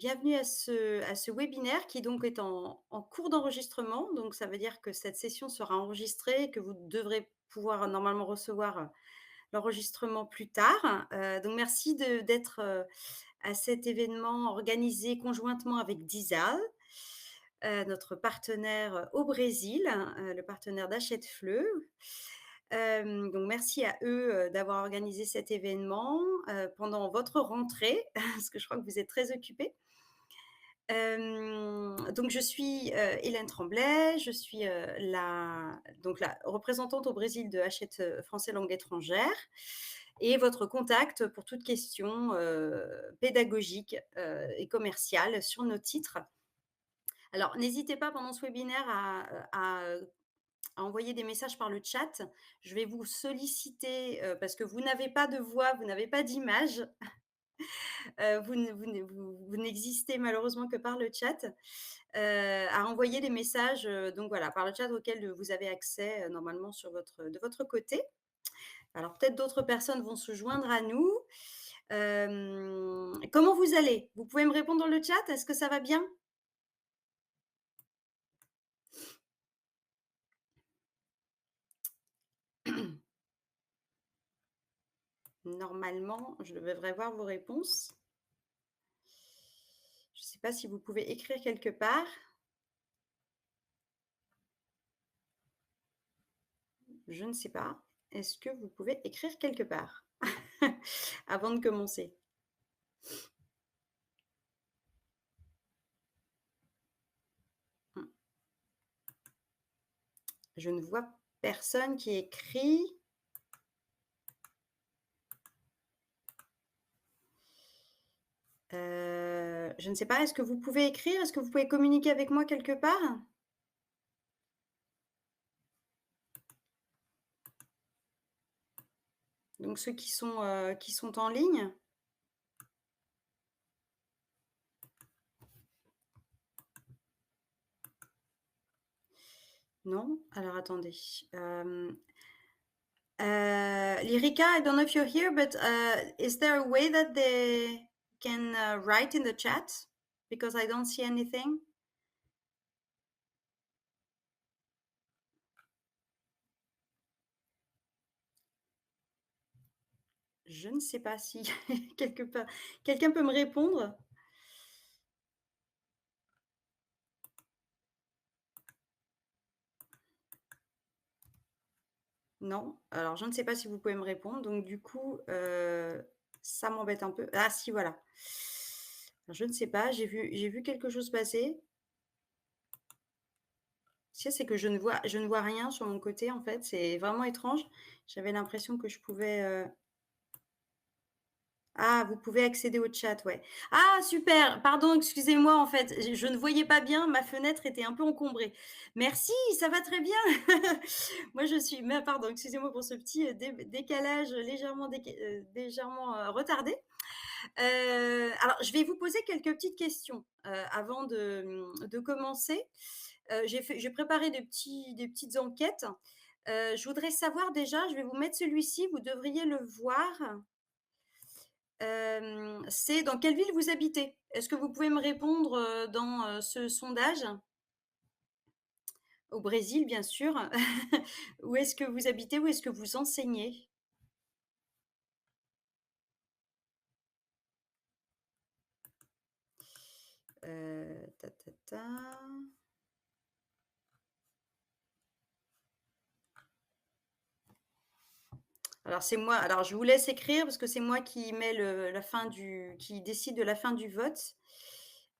Bienvenue à ce webinaire qui donc est en cours d'enregistrement. Donc ça veut dire que cette session sera enregistrée et que vous devrez pouvoir normalement recevoir, l'enregistrement plus tard. Donc merci d'être, à cet événement organisé conjointement avec Dizal, notre partenaire, au Brésil, le partenaire d'Hachette-Fleur. Donc merci à eux, d'avoir organisé cet événement, pendant votre rentrée, parce que je crois que vous êtes très occupés. Donc je suis, Hélène Tremblay, je suis, la représentante au Brésil de Hachette, Français Langue étrangère et votre contact pour toute question, pédagogique, et commerciale sur nos titres. Alors n'hésitez pas pendant ce webinaire à envoyer des messages par le chat. Je vais vous solliciter, parce que vous n'avez pas de voix, vous n'avez pas d'image, vous n'existez malheureusement que par le chat. À envoyer des messages, donc voilà, par le chat auquel, vous avez accès, normalement de votre côté. Alors peut-être d'autres personnes vont se joindre à nous. Comment vous allez? Vous pouvez me répondre dans le chat? Est-ce que ça va bien? Normalement, je devrais voir vos réponses. Je ne sais pas si vous pouvez écrire quelque part? Je ne sais pas. Est-ce que vous pouvez écrire quelque part? Avant de commencer. Mmh. Je ne vois personne qui écrit. Je ne sais pas, est-ce que vous pouvez écrire? Est-ce que vous pouvez communiquer avec moi quelque part? Donc ceux qui sont en ligne? Non? Alors attendez, Lyrica, I don't know if you're here, but, is there a way that they can, write in the chat? Because I don't see anything. Je ne sais pas si quelque part quelqu'un peut me répondre? Non? Alors je ne sais pas si vous pouvez me répondre, donc du coup, ça m'embête un peu. Ah si, voilà. Je ne sais pas, j'ai vu quelque chose passer. Tu sais, c'est que je ne vois rien sur mon côté, en fait, c'est vraiment étrange. J'avais l'impression que je pouvais, ah, vous pouvez accéder au chat, ouais. Ah super! Pardon, excusez-moi, en fait, je ne voyais pas bien, ma fenêtre était un peu encombrée. Merci, ça va très bien. Moi, je suis mais pardon, excusez-moi pour ce petit, décalage légèrement, retardé. Alors je vais vous poser quelques petites questions, avant de commencer. J'ai préparé des petites enquêtes. Je voudrais savoir déjà, je vais vous mettre celui-ci, vous devriez le voir. C'est dans quelle ville vous habitez? Est-ce que vous pouvez me répondre, dans, ce sondage? Au Brésil, bien sûr. Où est-ce que vous habitez? Où est-ce que vous enseignez? Ta ta ta. Alors je vous laisse écrire parce que c'est moi qui mets qui décide de la fin du vote.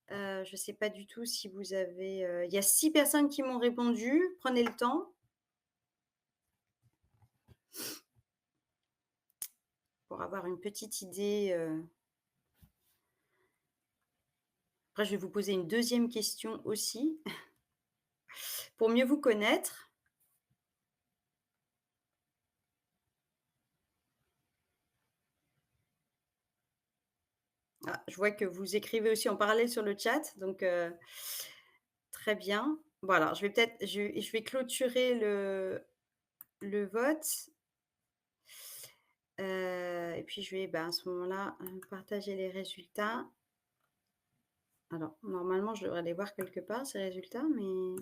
Je ne sais pas du tout si vous avez, il y a 6 personnes qui m'ont répondu. Prenez le temps pour avoir une petite idée, après je vais vous poser une deuxième question aussi pour mieux vous connaître. Ah, je vois que vous écrivez aussi en parallèle sur le chat, donc très bien. Voilà, je vais clôturer le vote, et puis je vais, ben, à ce moment-là, partager les résultats. Alors, normalement, je devrais les voir quelque part ces résultats, mais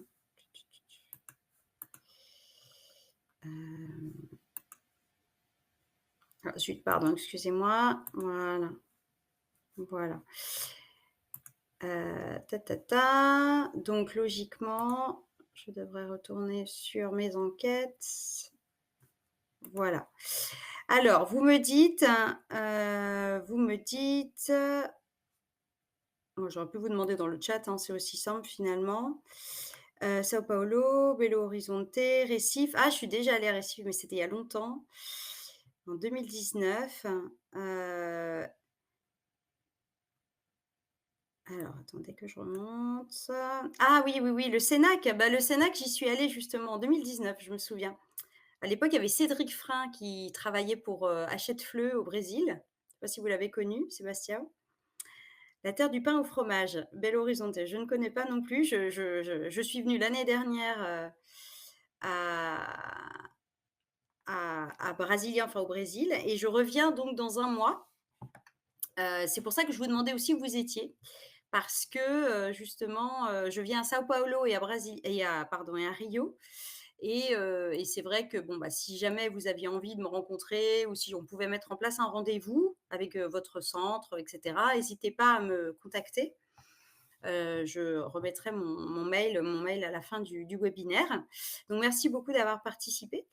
hem, ah zut, pardon, excusez-moi. Voilà, voilà. Ta ta ta, donc logiquement, je devrais retourner sur mes enquêtes. Voilà. Alors, vous me dites, j'aurais pu vous demander dans le chat, hein, c'est aussi simple finalement. Sao Paulo, Belo Horizonte, Recife. Ah, je suis déjà allée à Recife, mais c'était il y a longtemps, en 2019. Alors attendez que je remonte. Ah oui, oui, oui, le Cénac. Bah, le Cénac, j'y suis allée justement en 2019, je me souviens. À l'époque, il y avait Cédric Frein qui travaillait pour, Hachette Fleu au Brésil. Je ne sais pas si vous l'avez connu, Sébastien? La terre du pain au fromage, Belo Horizonte, je ne connais pas non plus. Je suis venue l'année dernière, à Brasilia, enfin au Brésil, et je reviens donc dans un mois. C'est pour ça que je vous demandais aussi où vous étiez, parce que, justement, je viens à Sao Paulo et à Rio, et c'est vrai que bon, bah, si jamais vous aviez envie de me rencontrer ou si on pouvait mettre en place un rendez-vous avec, votre centre et cetera, n'hésitez pas à me contacter. Je remettrai mon mail à la fin du webinaire. Donc merci beaucoup d'avoir participé,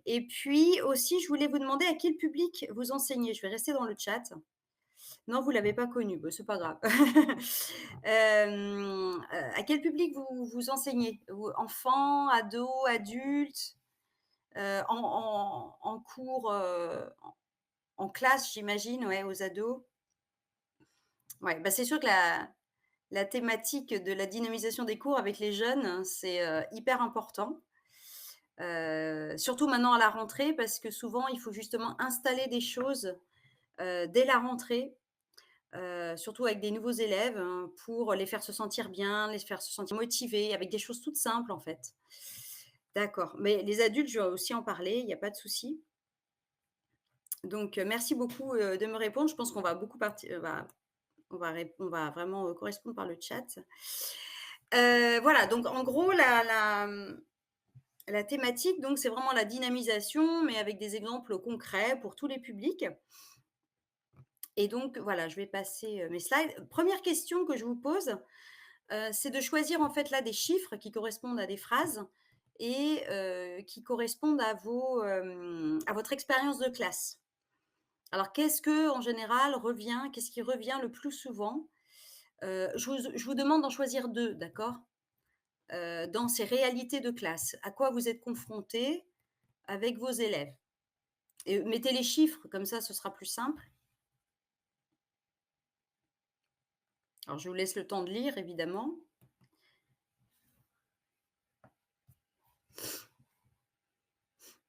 et puis aussi, je voulais vous demander à quel public vous enseignez? Je vais rester dans le chat. Non, vous l'avez pas connu, bah, c'est pas grave. À quel public vous enseignez? Ou enfants, ados, adultes? En cours, en classe, j'imagine, ouais, aux ados? Ouais, bah, c'est sûr que la thématique de la dynamisation des cours avec les jeunes, hein, c'est, hyper important. Surtout maintenant à la rentrée, parce que souvent il faut justement installer des choses, dès la rentrée, surtout avec des nouveaux élèves, hein, pour les faire se sentir bien, les faire se sentir motivés, avec des choses toutes simples, en fait. D'accord, mais les adultes, je vais aussi en parler, il y a pas de souci. Donc, merci beaucoup, de me répondre. Je pense qu'on va beaucoup parti on va vraiment, correspondre par le chat. Voilà, donc en gros, la thématique, donc, c'est vraiment la dynamisation, mais avec des exemples concrets pour tous les publics. Et donc, voilà, je vais passer, mes slides. Première question que je vous pose, c'est de choisir, en fait, là, des chiffres qui correspondent à des phrases et qui correspondent à votre expérience de classe. Alors, en général, qu'est-ce qui revient le plus souvent? Je vous demande d'en choisir 2, d'accord? Dans ces réalités de classe, à quoi vous êtes confrontés avec vos élèves? Et mettez les chiffres, comme ça, ce sera plus simple. Alors, je vous laisse le temps de lire, évidemment.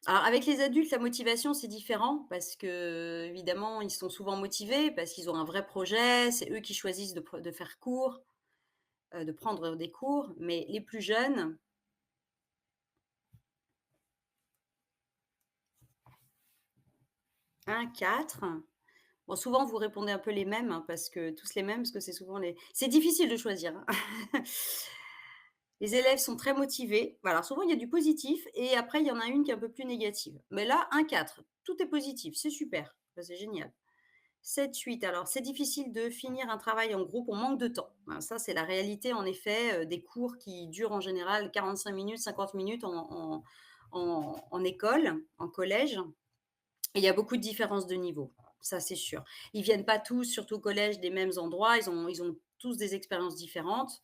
Alors, avec les adultes, la motivation, c'est différent parce que évidemment, ils sont souvent motivés parce qu'ils ont un vrai projet. C'est eux qui choisissent de faire cours, de prendre des cours. Mais les plus jeunes, 1, 4. Bon, souvent, vous répondez un peu les mêmes, hein, parce que tous les mêmes, parce que c'est souvent les c'est difficile de choisir, hein. Les élèves sont très motivés. Voilà, alors souvent, il y a du positif et après, il y en a une qui est un peu plus négative. Mais là, 1, 4, tout est positif, c'est super, bah, c'est génial. 7, 8, alors c'est difficile de finir un travail en groupe, on manque de temps. Ben, ça, c'est la réalité en effet, des cours qui durent en général 45 minutes, 50 minutes en école, en collège, et il y a beaucoup de différences de niveau, ça c'est sûr. Ils viennent pas tous, surtout au collège, des mêmes endroits, ils ont tous des expériences différentes,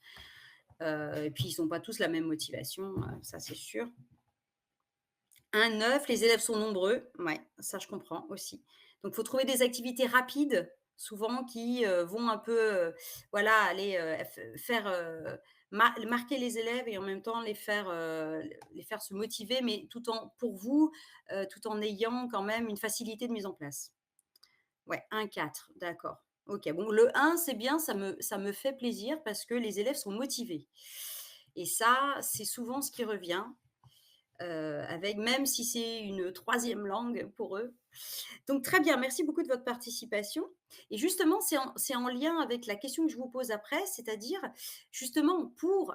et puis ils ont pas tous la même motivation, ça c'est sûr. Un 9, les élèves sont nombreux, ouais, ça je comprends aussi. Donc il faut trouver des activités rapides, souvent qui, vont un peu, voilà, aller, faire, marquer les élèves et en même temps les faire se motiver, mais pour vous, tout en ayant quand même une facilité de mise en place. Ouais, un 4, d'accord. OK, bon, le 1, c'est bien, ça me fait plaisir parce que les élèves sont motivés, et ça, c'est souvent ce qui revient. avec même si c'est une troisième langue pour eux. Donc très bien, merci beaucoup de votre participation et justement, c'est en lien avec la question que je vous pose après, c'est-à-dire justement pour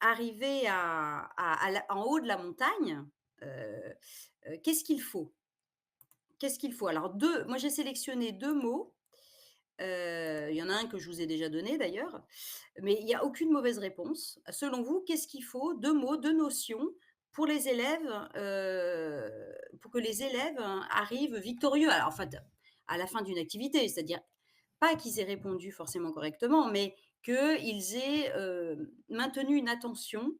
arriver à la en haut de la montagne, heu qu'est-ce qu'il faut? Qu'est-ce qu'il faut? Alors 2, moi j'ai sélectionné 2 mots, il y en a un que je vous ai déjà donné d'ailleurs, mais il y a aucune mauvaise réponse. Selon vous, qu'est-ce qu'il faut? 2 mots, 2 notions pour les élèves, pour que les élèves arrivent victorieux alors en fait, à la fin d'une activité, c'est-à-dire pas qu'ils aient répondu forcément correctement, mais qu'ils aient, maintenu une attention,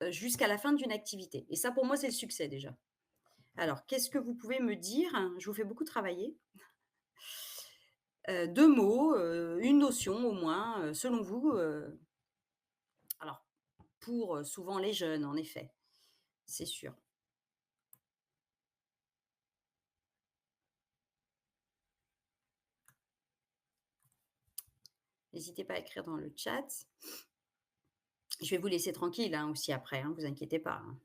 jusqu'à la fin d'une activité et ça pour moi c'est le succès déjà. Alors qu'est-ce que vous pouvez me dire? Je vous fais beaucoup travailler. 2 mots, une notion au moins, selon vous, alors pour, souvent les jeunes en effet, c'est sûr. N'hésitez pas à écrire dans le chat. Je vais vous laisser tranquille, hein, aussi après, hein, vous inquiétez pas, hein.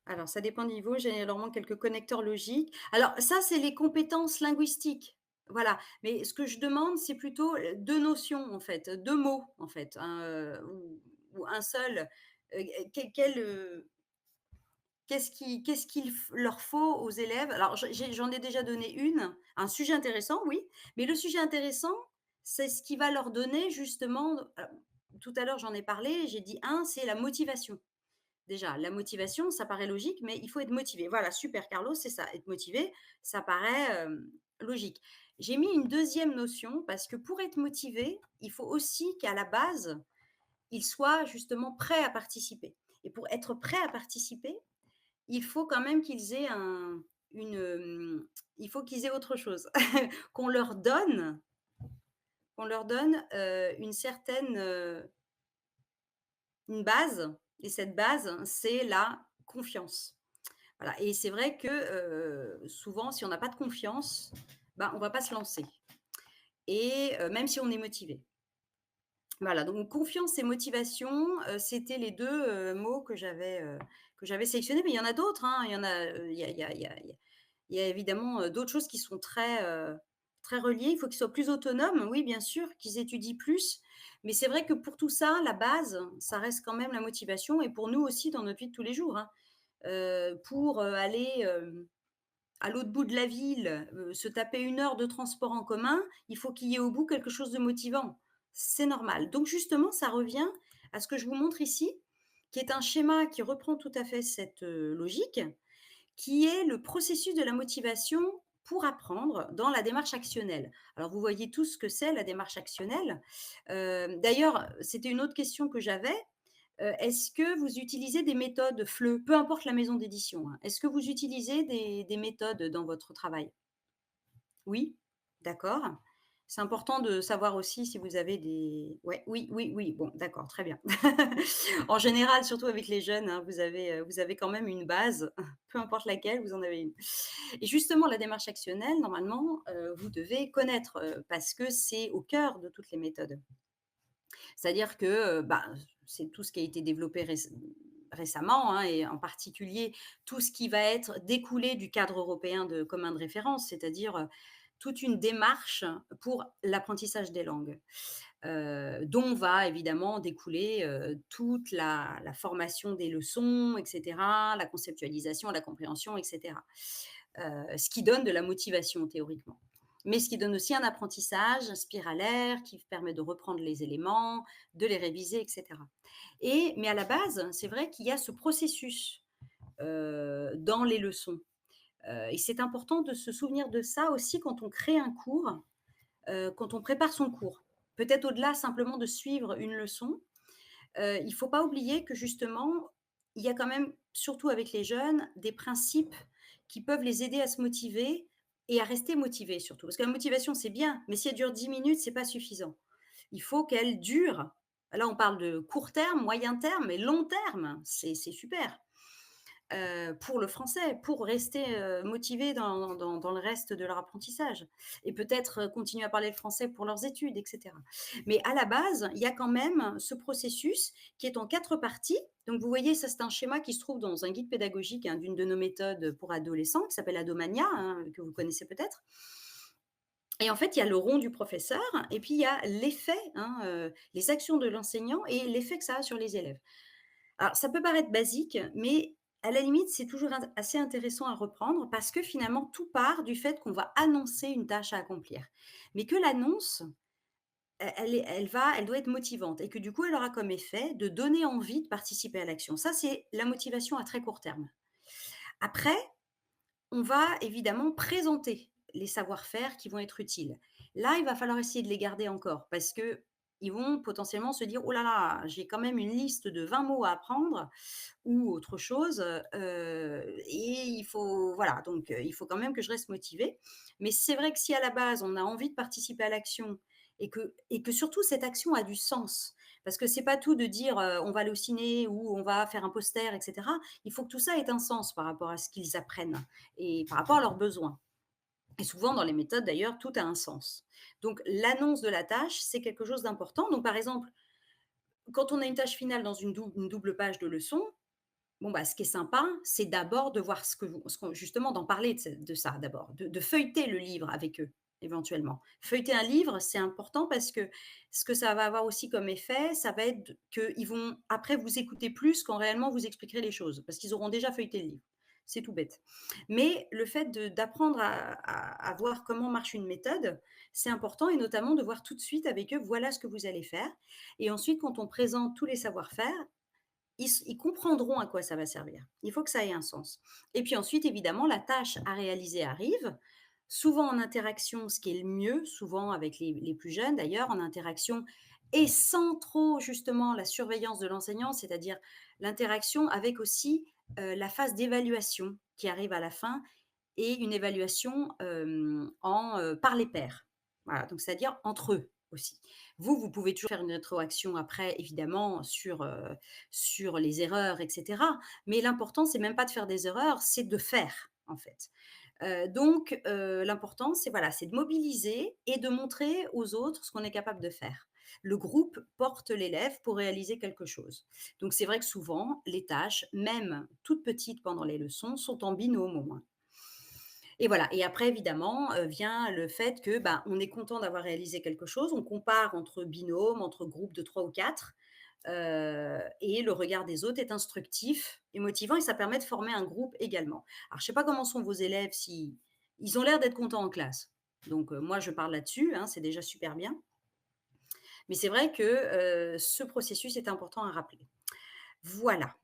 Alors ça dépend du niveau, j'ai généralement quelques connecteurs logiques. Alors ça, c'est les compétences linguistiques, voilà. Mais ce que je demande, c'est plutôt, 2 notions en fait, 2 mots en fait, hein, ou 1 seul. Qu'est-ce qu'il leur faut aux élèves? Alors j'en ai déjà donné une, un sujet intéressant, oui, mais le sujet intéressant, c'est ce qui va leur donner justement tout à l'heure j'en ai parlé, j'ai dit un, c'est la motivation. Déjà, la motivation, ça paraît logique, mais il faut être motivé. Voilà, super Carlos, c'est ça, être motivé, ça paraît, logique. J'ai mis une deuxième notion parce que pour être motivé, il faut aussi qu'à la base, ils soient justement prêts à participer et pour être prêts à participer, il faut quand même qu'ils aient il faut qu'ils aient autre chose. Qu'on leur donne une certaine, une base et cette base, c'est la confiance. Voilà et c'est vrai que, souvent si on n'a pas de confiance, ben, on va pas se lancer et même si on est motivé. Voilà, donc confiance et motivation, c'était les 2 mots que j'avais sélectionnés, mais il y en a d'autres, hein. Il y en a, il y a évidemment, d'autres choses qui sont très, très reliées. Il faut qu'ils soient plus autonomes, oui, bien sûr, qu'ils étudient plus, mais c'est vrai que pour tout ça, la base, ça reste quand même la motivation et pour nous aussi dans notre vie de tous les jours, hein. Pour, aller, à l'autre bout de la ville, se taper 1 heure de transport en commun, il faut qu'il y ait au bout quelque chose de motivant. C'est normal. Donc justement, ça revient à ce que je vous montre ici, qui est un schéma qui reprend tout à fait cette, logique, qui est le processus de la motivation pour apprendre dans la démarche actionnelle. Alors vous voyez tous ce que c'est la démarche actionnelle. D'ailleurs, c'était une autre question que j'avais. Est-ce que vous utilisez des méthodes FLE? Peu importe la maison d'édition, hein. Est-ce que vous utilisez des méthodes dans votre travail? Oui? D'accord. C'est important de savoir aussi si vous avez des ouais, oui, oui, oui, bon, d'accord, très bien. En général, surtout avec les jeunes, hein, vous avez quand même une base, peu importe laquelle, vous en avez une. Et justement, la démarche actionnelle, normalement, vous devez connaître, parce que c'est au cœur de toutes les méthodes. C'est-à-dire que, bah, c'est tout ce qui a été développé récemment, hein, et en particulier tout ce qui va être découlé du cadre européen de commun de référence, c'est-à-dire, toute une démarche pour l'apprentissage des langues, dont va évidemment découler, toute la formation des leçons et cetera, la conceptualisation, la compréhension et cetera. Ce qui donne de la motivation théoriquement. Mais ce qui donne aussi un apprentissage spiralaire qui permet de reprendre les éléments, de les réviser, et cetera. Mais à la base, c'est vrai qu'il y a ce processus, dans les leçons, et c'est important de se souvenir de ça aussi quand on crée un cours, quand on prépare son cours. Peut-être au-delà simplement de suivre une leçon, il ne faut pas oublier que justement, il y a quand même, surtout avec les jeunes, des principes qui peuvent les aider à se motiver et à rester motivés surtout. Parce que la motivation, c'est bien, mais si elle dure 10 minutes, c'est pas suffisant. Il faut qu'elle dure. Là, on parle de court terme, moyen terme, mais long terme, c'est super. pour le français, pour rester, motivés dans le reste de leur apprentissage et peut-être, continuer à parler le français pour leurs études et cetera. Mais à la base, il y a quand même ce processus qui est en 4 parties. Donc vous voyez, ça c'est un schéma qui se trouve dans un guide pédagogique, hein, d'une de nos méthodes pour adolescents qui s'appelle Adomania, hein, que vous connaissez peut-être. Et en fait, il y a le rond du professeur et puis il y a l'effet, hein, les actions de l'enseignant et l'effet que ça a sur les élèves. Alors ça peut paraître basique, mais à la limite, c'est toujours assez intéressant à reprendre parce que finalement, tout part du fait qu'on va annoncer une tâche à accomplir. Mais que l'annonce, elle doit être motivante et que du coup, elle aura comme effet de donner envie de participer à l'action. Ça, c'est la motivation à très court terme. Après, on va évidemment présenter les savoir-faire qui vont être utiles. Là, il va falloir essayer de les garder encore parce que ils vont potentiellement se dire: «Oh là là, j'ai quand même une liste de 20 mots à apprendre ou autre chose, et il faut voilà, donc il faut quand même que je reste motivée». Mais c'est vrai que si à la base, on a envie de participer à l'action et que surtout cette action a du sens, parce que c'est pas tout de dire, «On va aller au ciné» ou «On va faire un poster» et cetera. Il faut que tout ça ait un sens par rapport à ce qu'ils apprennent et par rapport à leurs besoins. Et souvent dans les méthodes d'ailleurs, tout a un sens. Donc l'annonce de la tâche, c'est quelque chose d'important. Donc par exemple, quand on a une tâche finale dans une double page de leçon, bon, bah, ce qui est sympa, c'est d'abord de voir ce qu'on justement d'en parler de ça d'abord, de feuilleter le livre avec eux, éventuellement. Feuilleter un livre, c'est important parce que ce que ça va avoir aussi comme effet, ça va être qu'ils vont après vous écouter plus quand réellement vous expliquerez les choses, parce qu'ils auront déjà feuilleté le livre. C'est tout bête. Mais le fait d'apprendre à voir comment marche une méthode, c'est important et notamment de voir tout de suite avec eux, voilà ce que vous allez faire et ensuite quand on présente tous les savoir-faire, ils comprendront à quoi ça va servir. Il faut que ça ait un sens. Et puis ensuite, évidemment, la tâche à réaliser arrive, souvent en interaction, ce qui est le mieux, souvent avec les plus jeunes d'ailleurs, en interaction et sans trop justement la surveillance de l'enseignant, c'est-à-dire l'interaction avec aussi, la phase d'évaluation qui arrive à la fin et une évaluation, par les pairs. Voilà, donc c'est-à-dire entre eux aussi. Vous pouvez toujours faire une rétroaction après évidemment sur les erreurs et cetera, mais l'important c'est même pas de faire des erreurs, c'est de faire, en fait. L'important c'est voilà, c'est de mobiliser et de montrer aux autres ce qu'on est capable de faire. Le groupe porte l'élève pour réaliser quelque chose. Donc c'est vrai que souvent les tâches, même toutes petites pendant les leçons, sont en binôme au moins. Et voilà et après évidemment, vient le fait que, bah, on est content d'avoir réalisé quelque chose. On compare entre binômes, entre groupes de 3 ou 4, et le regard des autres est instructif et motivant et ça permet de former un groupe également. Alors je ne sais pas comment sont vos élèves, si ils ont l'air d'être contents en classe. Donc moi je parle là-dessus, hein, c'est déjà super bien. Mais c'est vrai que, ce processus est important à rappeler. Voilà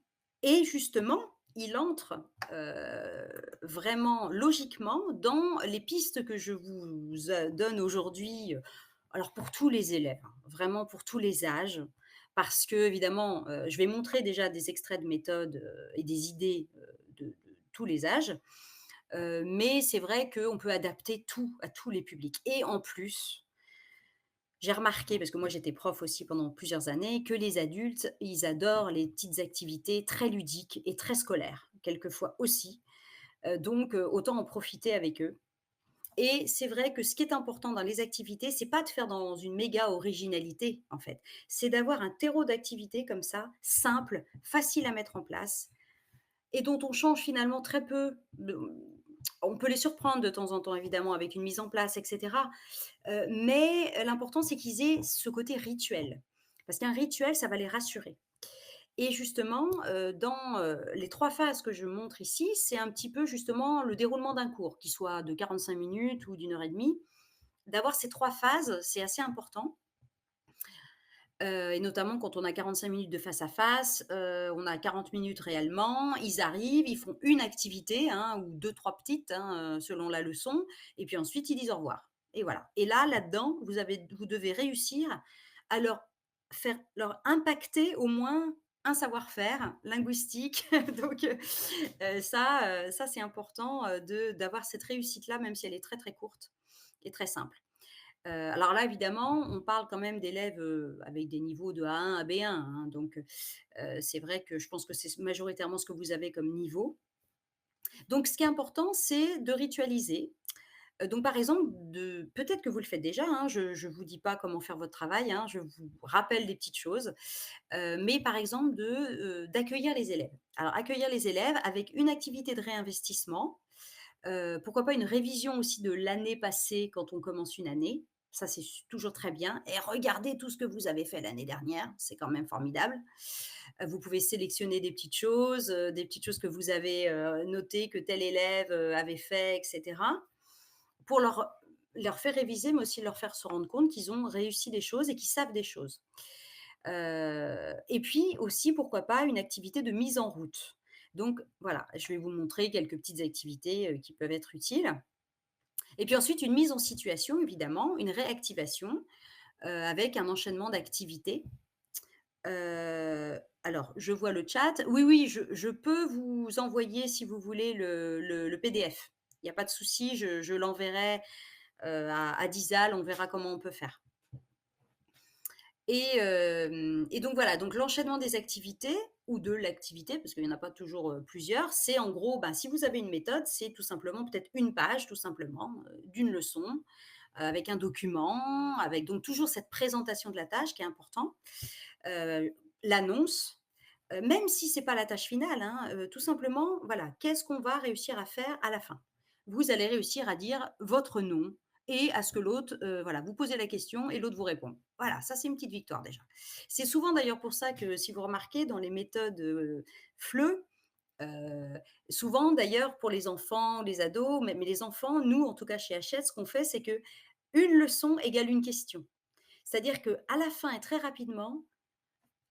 et justement, il entre, vraiment logiquement dans les pistes que je vous donne aujourd'hui, alors pour tous les élèves, hein, vraiment pour tous les âges. Parce qu'évidemment, je vais montrer déjà des extraits de méthodes, et des idées, de tous les âges, mais c'est vrai qu'on peut adapter tout à tous les publics et en plus, j'ai remarqué, parce que moi j'étais prof aussi pendant plusieurs années, que les adultes, ils adorent les petites activités très ludiques et très scolaires, quelquefois aussi. Autant en profiter avec eux. Et c'est vrai que ce qui est important dans les activités, c'est pas de faire dans une méga originalité, en fait. C'est d'avoir un terreau d'activités comme ça, simple, facile à mettre en place et dont on change finalement très peu. On peut les surprendre de temps en temps, évidemment, avec une mise en place, et cetera. Mais l'important, c'est qu'ils aient ce côté rituel. Parce qu'un rituel, ça va les rassurer. Et justement, les 3 phases que je montre ici, c'est un petit peu justement le déroulement d'un cours, qui soit de 45 minutes ou d'1 heure et demie. D'avoir ces 3 phases, c'est assez important, et notamment quand on a 45 minutes de face à face, on a 40 minutes réellement. Ils arrivent, ils font une activité, hein, ou deux trois petites, hein, selon la leçon et puis ensuite ils disent au revoir et voilà et là-dedans, vous devez réussir à leur impacter au moins un savoir-faire linguistique donc ça c'est important, de d'avoir cette réussite-là, même si elle est très, très courte et très simple. Alors là, évidemment, on parle quand même d'élèves, avec des niveaux de A1 à B1, hein, donc c'est vrai que je pense que c'est majoritairement ce que vous avez comme niveau. Donc ce qui est important, c'est de ritualiser. Donc par exemple, de peut-être que vous le faites déjà, hein, je vous dis pas comment faire votre travail, hein, je vous rappelle des petites choses, mais par exemple d'accueillir les élèves. Alors accueillir les élèves avec une activité de réinvestissement, pourquoi pas une révision aussi de l'année passée quand on commence une année. Ça, c'est toujours très bien et regardez tout ce que vous avez fait l'année dernière, c'est quand même formidable. Vous pouvez sélectionner des petites choses que vous avez, notées, que tel élève, avait fait et cetera, pour leur faire réviser, mais aussi leur faire se rendre compte qu'ils ont réussi des choses et qu'ils savent des choses. Et puis aussi, pourquoi pas, une activité de mise en route. Donc voilà, je vais vous montrer quelques petites activités, qui peuvent être utiles. Et puis ensuite, une mise en situation, évidemment, une réactivation, avec un enchaînement d'activités. Alors, je vois le chat. Oui, oui, je peux vous envoyer, si vous voulez, le PDF. Il y a pas de souci, je l'enverrai, à Dizal, on verra comment on peut faire. Et donc voilà, donc l'enchaînement des activités ou de l'activité, parce qu'il y en a pas toujours, plusieurs, c'est en gros, ben, si vous avez une méthode, c'est tout simplement peut-être une page, tout simplement, d'une leçon, avec un document, avec donc toujours cette présentation de la tâche qui est important, l'annonce, même si c'est pas la tâche finale, hein, tout simplement, voilà, qu'est-ce qu'on va réussir à faire à la fin? Vous allez réussir à dire votre nom et à ce que l'autre, voilà, vous posez la question et l'autre vous répond. Voilà, ça c'est une petite victoire déjà. C'est souvent d'ailleurs pour ça que si vous remarquez dans les méthodes, FLE, heu, souvent d'ailleurs pour les enfants, les ados, mais les enfants, nous en tout cas chez Hachette, ce qu'on fait, c'est que une leçon égale une question. C'est-à-dire qu'à la fin et très rapidement,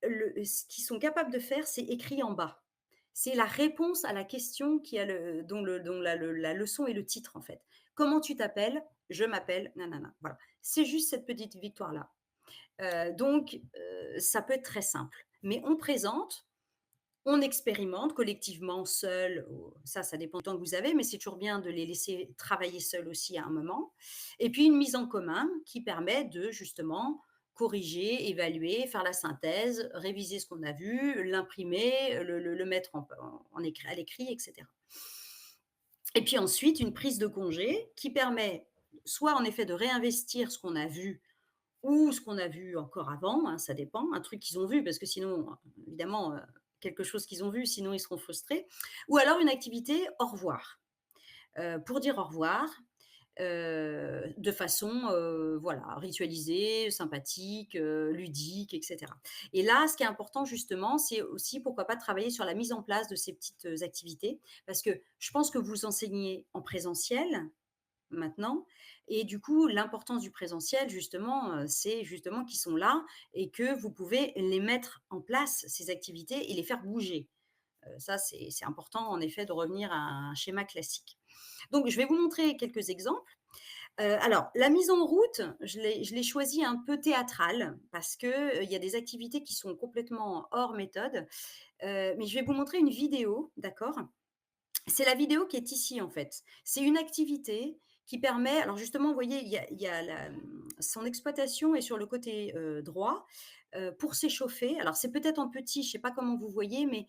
ce qu'ils sont capables de faire, c'est écrit en bas. C'est la réponse à la question qui a dont la leçon est le titre, en fait. «Comment tu t'appelles?» «Je m'appelle nanana». Voilà. C'est juste cette petite victoire-là. Donc ça peut être très simple. Mais on présente, on expérimente collectivement, seul, ou ça dépend du temps que vous avez, mais c'est toujours bien de les laisser travailler seuls aussi à un moment. Et puis une mise en commun qui permet de justement corriger, évaluer, faire la synthèse, réviser ce qu'on a vu, l'imprimer, le mettre à l'écrit, etc. Et puis ensuite, une prise de congé qui permet soit en effet de réinvestir ce qu'on a vu ou ce qu'on a vu encore avant, hein, ça dépend, un truc qu'ils ont vu parce que sinon, évidemment, quelque chose qu'ils ont vu, sinon ils seront frustrés. Ou alors une activité au revoir, pour dire au revoir, de façon, voilà, ritualisée, sympathique, ludique et cetera. Et là, ce qui est important justement, c'est aussi pourquoi pas travailler sur la mise en place de ces petites, activités. Parce que je pense que vous enseignez en présentiel, maintenant. Et du coup, l'importance du présentiel, justement, c'est justement qu'ils sont là et que vous pouvez les mettre en place, ces activités, et les faire bouger. Ça, c'est important, en effet, de revenir à un schéma classique. Donc, je vais vous montrer quelques exemples. Alors, la mise en route, je l'ai choisie un peu théâtrale parce que, il y a des activités qui sont complètement hors méthode. Mais je vais vous montrer une vidéo, d'accord? C'est la vidéo qui est ici, en fait. C'est une activité qui permet, alors justement, vous voyez, il y a son exploitation est sur le côté, droit, pour s'échauffer. Alors c'est peut-être en petit, je ne sais pas comment vous voyez, mais,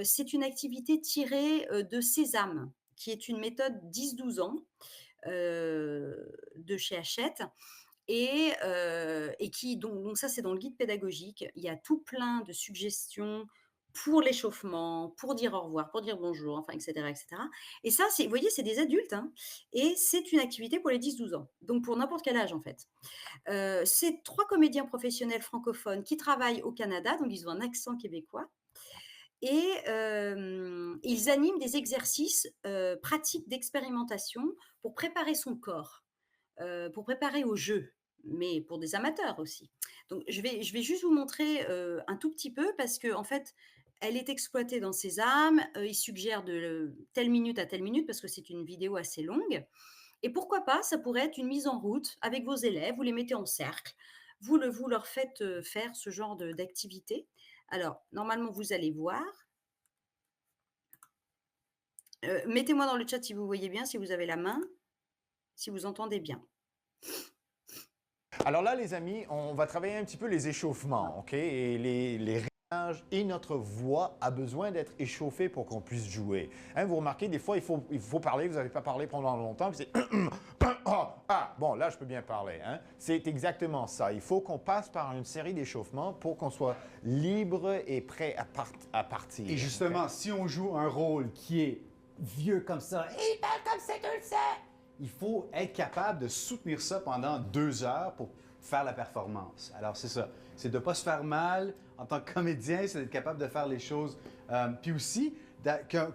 c'est une activité tirée, de Sésame, qui est une méthode 10-12 ans, de chez Hachette, et qui donc ça, c'est dans le guide pédagogique. Il y a tout plein de suggestions pour l'échauffement, pour dire au revoir, pour dire bonjour, enfin et cetera et cetera. Et ça, c'est, vous voyez, c'est des adultes, hein, et c'est une activité pour les 10-12 ans, donc pour n'importe quel âge, en fait. C'est 3 comédiens professionnels francophones qui travaillent au Canada, donc ils ont un accent québécois, et ils animent des exercices, pratiques d'expérimentation pour préparer son corps, pour préparer au jeu, mais pour des amateurs aussi. Donc je vais juste vous montrer, un tout petit peu parce que en fait, elle est exploitée dans Sésame, ils suggèrent de telle minute à telle minute parce que c'est une vidéo assez longue, et pourquoi pas, ça pourrait être une mise en route avec vos élèves, vous les mettez en cercle, vous leur faites, faire ce genre d'activité. Alors normalement, vous allez voir, mettez-moi dans le chat si vous voyez bien, si vous avez la main, si vous entendez bien. Alors là, les amis, on va travailler un petit peu les échauffements, OK? Et les réglages et notre voix a besoin d'être échauffée pour qu'on puisse jouer. Hein, vous remarquez, des fois, il faut parler, vous n'avez pas parlé pendant longtemps, puis c'est bon, là, je peux bien parler. Hein? C'est exactement ça. Il faut qu'on passe par une série d'échauffements pour qu'on soit libre et prêt à partir. Et justement, si on joue un rôle qui est vieux comme ça, et il parle comme ça, tu le sais, il faut être capable de soutenir ça pendant 2 heures pour faire la performance. Alors, c'est ça. C'est de ne pas se faire mal en tant que comédien, c'est d'être capable de faire les choses. Puis aussi,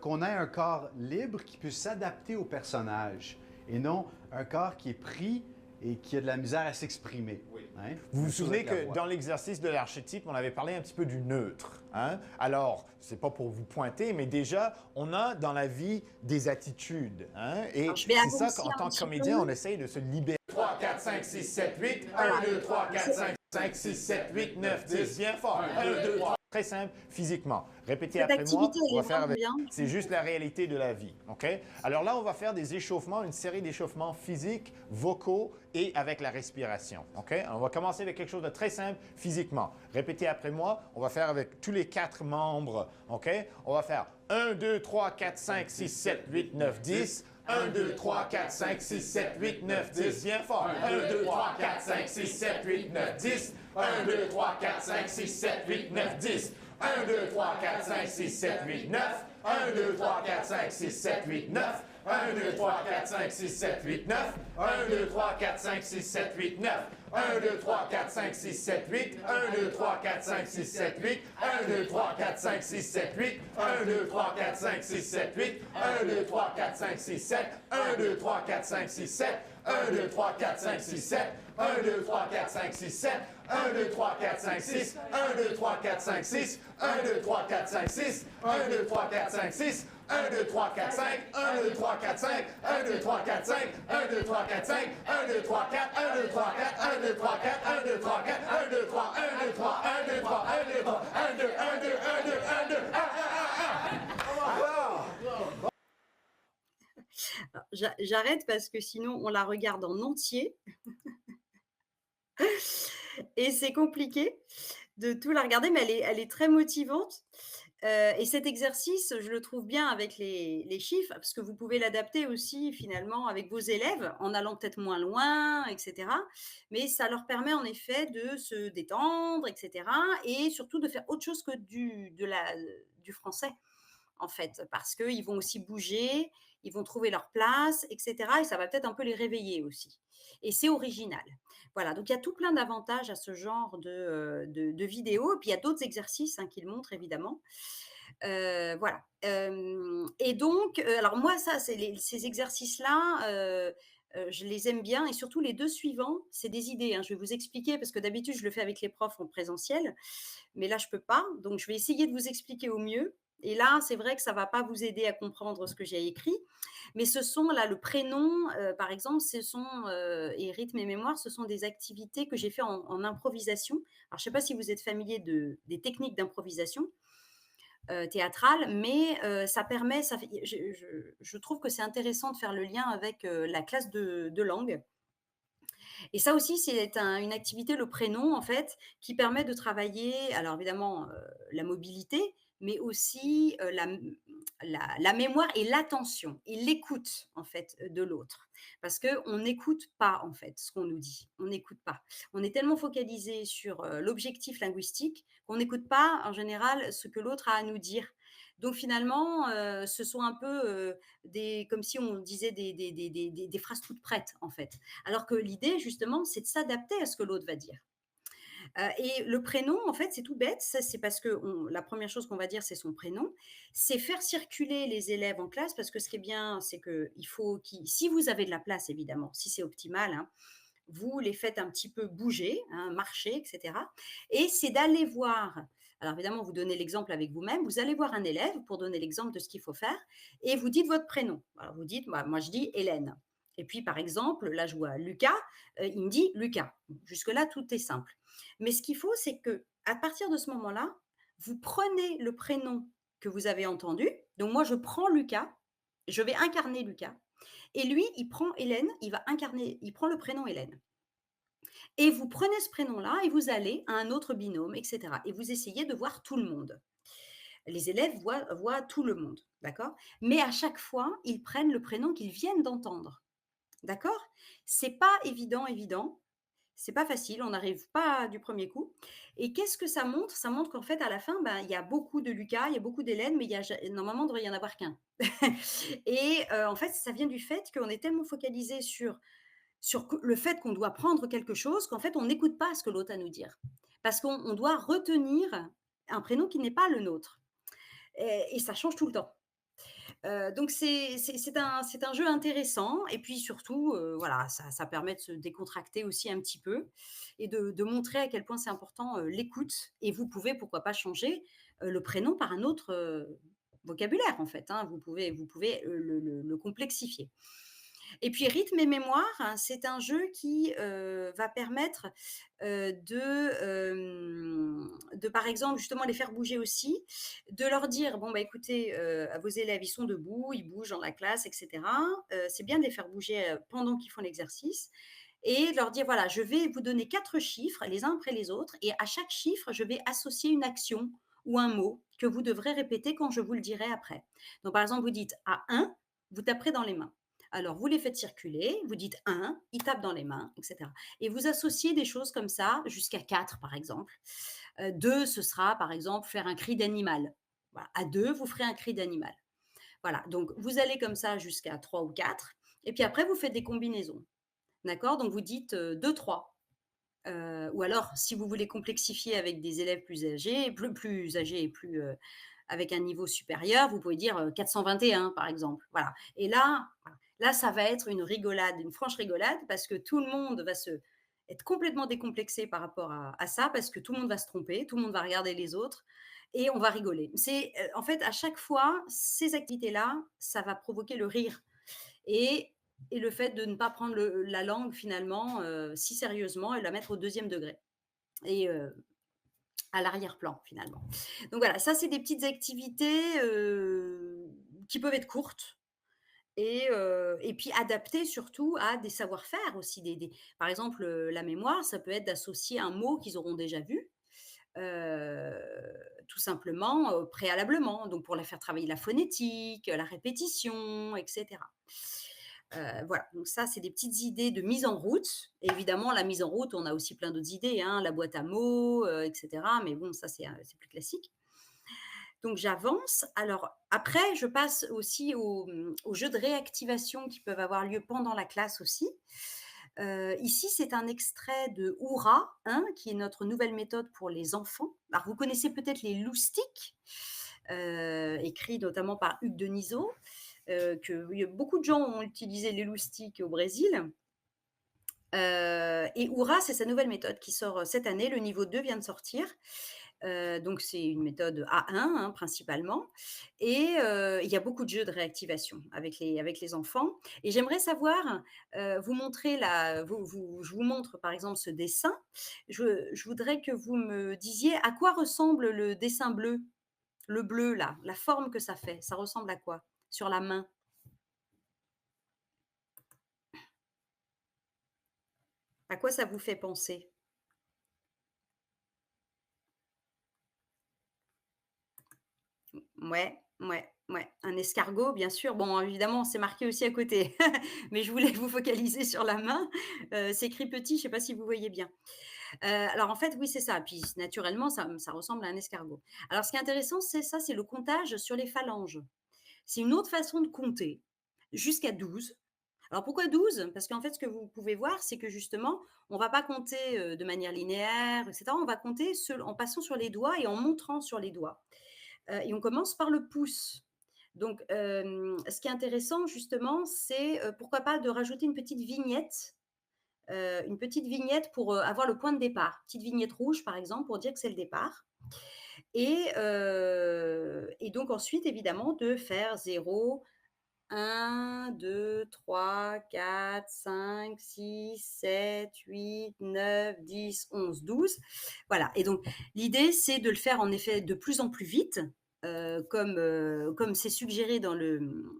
qu'on ait un corps libre qui puisse s'adapter au personnage et non un corps qui est pris et qui a de la misère à s'exprimer. Oui. Hein? Vous vous souvenez que dans l'exercice de l'archétype, on avait parlé un petit peu du neutre. Hein? Alors, c'est pas pour vous pointer, mais déjà, on a dans la vie des attitudes. Hein? Et Alors, je vais c'est ça agrandir qu'en un tant que petit comédien, peu. on essaye de se libérer. 3, 4, 5, 6, 7, 8. Voilà. 1, 2, 3, 4, 5, 5, 6, 7, 8, 9, 10. Bien fort. 1, 2, 3. Très simple, physiquement. Répétez Cette après moi. activité, On elle va est faire vraiment avec. bien. C'est juste la réalité de la vie. OK? Alors là, on va faire des échauffements, une série d'échauffements physiques, vocaux et avec la respiration. OK? On va commencer avec quelque chose de très simple physiquement. Répétez après moi. On va faire avec tous les 4 membres. OK? On va faire 1, 2, 3, 4, 5, 6, 7, 8, 9, 10. 1, 2, 3, 4, 5, 6, 7, 8, 9, 10. Bien fort. 1, 2, 3, 4, 5, 6, 7, 8, 9, 10. 1, 2, 3, 4, 5, 6, 7, 8, 9, 10. 1, 2, 3, 4, 5, 6, 7, 8, 9. 1, 2, 3, 4, 5, 6, 7, 8, 9. 1, 2, 3, 4, 5, 6, 7, 8, 9. 1, 2, 3, 4, 5, 6, 7, 8, 9. 1, 2, 3, 4, 5, 6, 7, 8. 1, 2, 3, 4, 5, 6, 7, 8. 1, 2, 3, 4, 5, 6, 7, 8. 1, 2, 3, 4, 5, 6, 7, 8. 1, 2, 3, 4, 5, 6, 7. 1, 2, 3, 4, 5, 6, 7. 1, 2, 3, 4, 5, 6, 7. 1, 2, 3, 4, 5, 6, 7. 1, 2, 3, 4, 5, 6. 1, 2, 3, 4, 5, 6. 1, 2, 3, 4, 5, 6. 1, 2, 3, 4, 5, 6. 1, 2, 3, 4, 5. 1, 2, 3, 4, 5. 1, 2, 3, 4, 5. 1, 2, 3, 4, 5. 1, 2, 3, 4. 1, 2, 3, 4. 1, 2, 3, 4. 1, 2, 3, 4. 1, 2, 3. 1, 2, 3. 1, 2, 3. 1, 2, 3. 1, 2, 1, 2, 1, 2, 1, 2. Alors, j'arrête parce que sinon on la regarde en entier et c'est compliqué de tout la regarder, mais elle est très motivante. Et cet exercice, je le trouve bien avec les chiffres, parce que vous pouvez l'adapter aussi finalement avec vos élèves, en allant peut-être moins loin, et cetera. Mais ça leur permet en effet de se détendre, et cetera, et surtout de faire autre chose que du français, en fait. Parce qu'ils vont aussi bouger, ils vont trouver leur place, et cetera, et ça va peut-être un peu les réveiller aussi. Et c'est original. Voilà, donc il y a tout plein d'avantages à ce genre de vidéos. Et puis il y a d'autres exercices, hein, qu'ils montrent évidemment. Voilà, et donc alors moi ça, c'est ces exercices-là, je les aime bien et surtout les 2 suivants, c'est des idées, hein. Je vais vous expliquer parce que d'habitude je le fais avec les profs en présentiel, mais là je peux pas, donc je vais essayer de vous expliquer au mieux et là, c'est vrai que ça va pas vous aider à comprendre ce que j'ai écrit, mais ce sont là le prénom, par exemple, ce sont, et rythme et mémoire, ce sont des activités que j'ai fait en improvisation. Alors je sais pas si vous êtes familier des techniques d'improvisation? Théâtrale, mais ça permet ça fait je trouve que c'est intéressant de faire le lien avec, la classe de langue et ça aussi, c'est une activité, le prénom, en fait, qui permet de travailler, alors évidemment, la mobilité, mais aussi, la mémoire et l'attention et l'écoute, en fait, de l'autre. Parce qu'on n'écoute pas, en fait, ce qu'on nous dit. On n'écoute pas. On est tellement focalisé sur, l'objectif linguistique qu'on n'écoute pas, en général, ce que l'autre a à nous dire. Donc finalement, ce sont un peu, des comme si on disait des phrases toutes prêtes, en fait. Alors que l'idée, justement, c'est de s'adapter à ce que l'autre va dire. Et le prénom, en fait, c'est tout bête. Ça, c'est parce que la première chose qu'on va dire, c'est son prénom. C'est faire circuler les élèves en classe, parce que ce qui est bien, c'est qu'il faut qu'ils, si vous avez de la place, évidemment, si c'est optimal, hein, vous les faites un petit peu bouger, hein, marcher, etc. Et c'est d'aller voir. Alors évidemment, vous donnez l'exemple avec vous-même. Vous allez voir un élève pour donner l'exemple de ce qu'il faut faire, et vous dites votre prénom. Alors vous dites, moi je dis Hélène. Et puis par exemple, là je vois Lucas, il me dit Lucas. Jusque-là, tout est simple. Mais ce qu'il faut, c'est que à partir de ce moment-là, vous prenez le prénom que vous avez entendu. Donc moi, je prends Lucas, je vais incarner Lucas. Et lui, il prend Hélène, il prend le prénom Hélène. et vous prenez ce prénom-là et vous allez à un autre binôme et cetera et vous essayez de voir tout le monde. Les élèves voient tout le monde, d'accord? Mais à chaque fois, ils prennent le prénom qu'ils viennent d'entendre, d'accord? C'est pas évident, c'est pas facile, on n'arrive pas du premier coup et qu'est-ce que ça montre? Ça montre qu'en fait, à la fin, ben, il y a beaucoup de Lucas, il y a beaucoup d'Hélène, mais il y a ja normalement, il devrait y en avoir qu'un et en fait, ça vient du fait qu'on est tellement focalisé sur que le fait qu'on doit prendre quelque chose qu'en fait, on n'écoute pas ce que l'autre a à nous dire. Parce qu'on doit retenir un prénom qui n'est pas le nôtre et ça change tout le temps. Donc c'est un jeu intéressant et puis surtout, voilà, ça permet de se décontracter aussi un petit peu et de montrer à quel point c'est important, l'écoute et vous pouvez pourquoi pas changer, le prénom par un autre, vocabulaire en fait, hein. Vous pouvez, le complexifier. Et puis rythme et mémoire, hein, c'est un jeu qui, va permettre, de par exemple, justement les faire bouger aussi, de leur dire: «Bon, bah, écoutez, à vos élèves, ils sont debout, ils bougent dans la classe et cetera». C'est bien de les faire bouger, pendant qu'ils font l'exercice et de leur dire: «Voilà, je vais vous donner 4 chiffres les uns après les autres et à chaque chiffre, je vais associer une action ou un mot que vous devrez répéter quand je vous le dirai après». Donc par exemple, vous dites: «À 1», vous taperez dans les mains. Alors, vous les faites circuler, vous dites un, ils tapent dans les mains, etc. Et vous associez des choses comme ça, jusqu'à 4, par exemple. 2, ce sera, par exemple, faire un cri d'animal. Voilà. À 2, vous ferez un cri d'animal. Voilà. Donc, vous allez comme ça jusqu'à 3 ou 4. Et puis après, vous faites des combinaisons. D'accord. Donc, vous dites 2, 3. Ou alors, si vous voulez complexifier avec des élèves plus âgés, plus âgés et plus avec un niveau supérieur, vous pouvez dire 421, par exemple. Voilà. Et là, voilà. Là, ça va être une rigolade, une franche rigolade, parce que tout le monde va être complètement décomplexé par rapport à ça, parce que tout le monde va se tromper, tout le monde va regarder les autres et on va rigoler. C'est en fait à chaque fois ces activités-là, ça va provoquer le rire et le fait de ne pas prendre la langue finalement si sérieusement et la mettre au deuxième degré et à l'arrière-plan finalement. Donc voilà, ça c'est des petites activités qui peuvent être courtes et puis adaptées surtout à des savoir-faire aussi. Par exemple, la mémoire, ça peut être d'associer un mot qu'ils auront déjà vu, heu, tout simplement, préalablement. Donc pour la faire travailler la phonétique, la répétition, et cetera. Voilà, donc ça, c'est des petites idées de mise en route. Évidemment, la mise en route, on a aussi plein d'autres idées, hein, la boîte à mots, et cetera. Mais bon, ça, c'est plus classique. Donc j'avance. Alors après, je passe aussi aux jeux de réactivation qui peuvent avoir lieu pendant la classe aussi. Ici, c'est un extrait de Oura, hein, qui est notre nouvelle méthode pour les enfants. Alors vous connaissez peut-être les loustics, écrits notamment par Hugues Denisot, beaucoup de gens ont utilisé les loustics au Brésil. Et Oura, c'est sa nouvelle méthode qui sort cette année. Le niveau 2 vient de sortir. Donc c'est une méthode A1 hein, principalement et il y a beaucoup de jeux de réactivation avec les enfants et j'aimerais savoir, vous montrer je vous montre par exemple ce dessin. Je voudrais que vous me disiez à quoi ressemble le dessin bleu? Le bleu là, la forme que ça fait, ça ressemble à quoi? Sur la main? À quoi ça vous fait penser? Ouais, ouais, ouais, un escargot, bien sûr. Bon, évidemment, c'est marqué aussi à côté, mais je voulais vous focaliser sur la main. C'est écrit petit, je ne sais pas si vous voyez bien. Alors en fait, oui, c'est ça. Puis naturellement, ça ressemble à un escargot. Alors ce qui est intéressant, c'est ça, c'est le comptage sur les phalanges. C'est une autre façon de compter, jusqu'à 12. Alors pourquoi 12? Parce qu'en fait, ce que vous pouvez voir, c'est que justement, on ne va pas compter, de manière linéaire et cetera. On va compter en passant sur les doigts et en montrant sur les doigts. Et on commence par le pouce. Donc, ce qui est intéressant justement, c'est, pourquoi pas de rajouter une petite vignette pour, avoir le point de départ. Petite vignette rouge par exemple pour dire que c'est le départ et donc ensuite évidemment de faire 0, 1, 2, 3, 4, 5, 6, 7, 8, 9, 10, 11, 12. Voilà et donc l'idée, c'est de le faire en effet de plus en plus vite, comme c'est suggéré dans le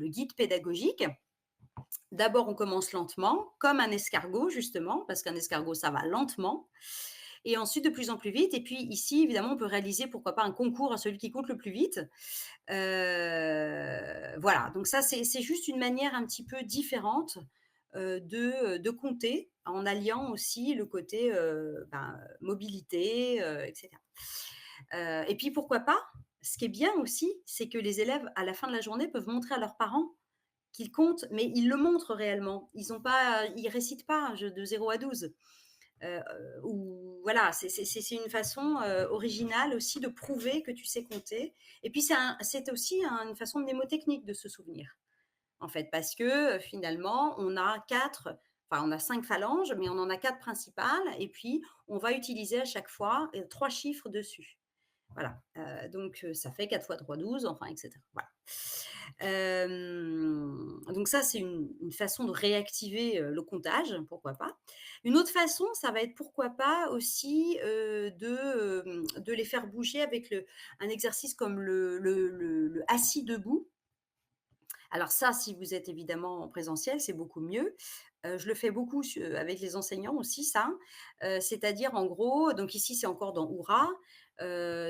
guide pédagogique D'abord, on commence lentement, comme un escargot justement, parce qu'un escargot, ça va lentement et ensuite de plus en plus vite et puis ici, évidemment, on peut réaliser, pourquoi pas, un concours à celui qui compte le plus vite. Voilà, donc ça, c'est juste une manière un petit peu différente, de compter, en alliant aussi le côté, mobilité, et cetera. Et puis pourquoi pas, ce qui est bien aussi, c'est que les élèves, à la fin de la journée, peuvent montrer à leurs parents qu'ils comptent, mais ils le montrent réellement. Ils récitent pas de 0 à 12. Ou voilà, c'est une façon, originale aussi de prouver que tu sais compter et puis c'est aussi une façon mnémotechnique de se souvenir, en fait, parce que, finalement, on a 5 phalanges, mais on en a 4 principales et puis on va utiliser à chaque fois, 3 chiffres dessus. Voilà, donc ça fait 4 fois 3, 12, enfin et cetera. Voilà. Donc ça, c'est une façon de réactiver, le comptage, pourquoi pas. Une autre façon, ça va être pourquoi pas aussi, de les faire bouger avec un exercice comme le assis debout. Alors ça, si vous êtes évidemment en présentiel, c'est beaucoup mieux. Je le fais beaucoup avec les enseignants aussi ça, c'est-à-dire en gros donc ici c'est encore dans Oura,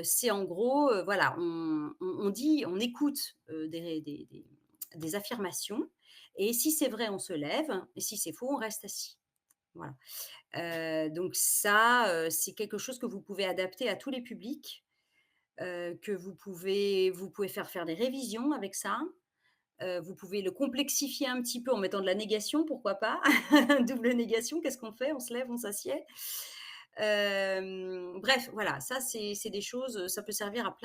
c'est en gros, voilà, on dit on écoute, des affirmations et si c'est vrai, on se lève et si c'est faux, on reste assis. Voilà, donc ça, c'est quelque chose que vous pouvez adapter à tous les publics, que vous pouvez faire des révisions avec ça. Vous pouvez le complexifier un petit peu en mettant de la négation, pourquoi pas? Double négation, qu'est-ce qu'on fait? On se lève, on s'assied. Bref, voilà, ça c'est des choses, ça peut servir à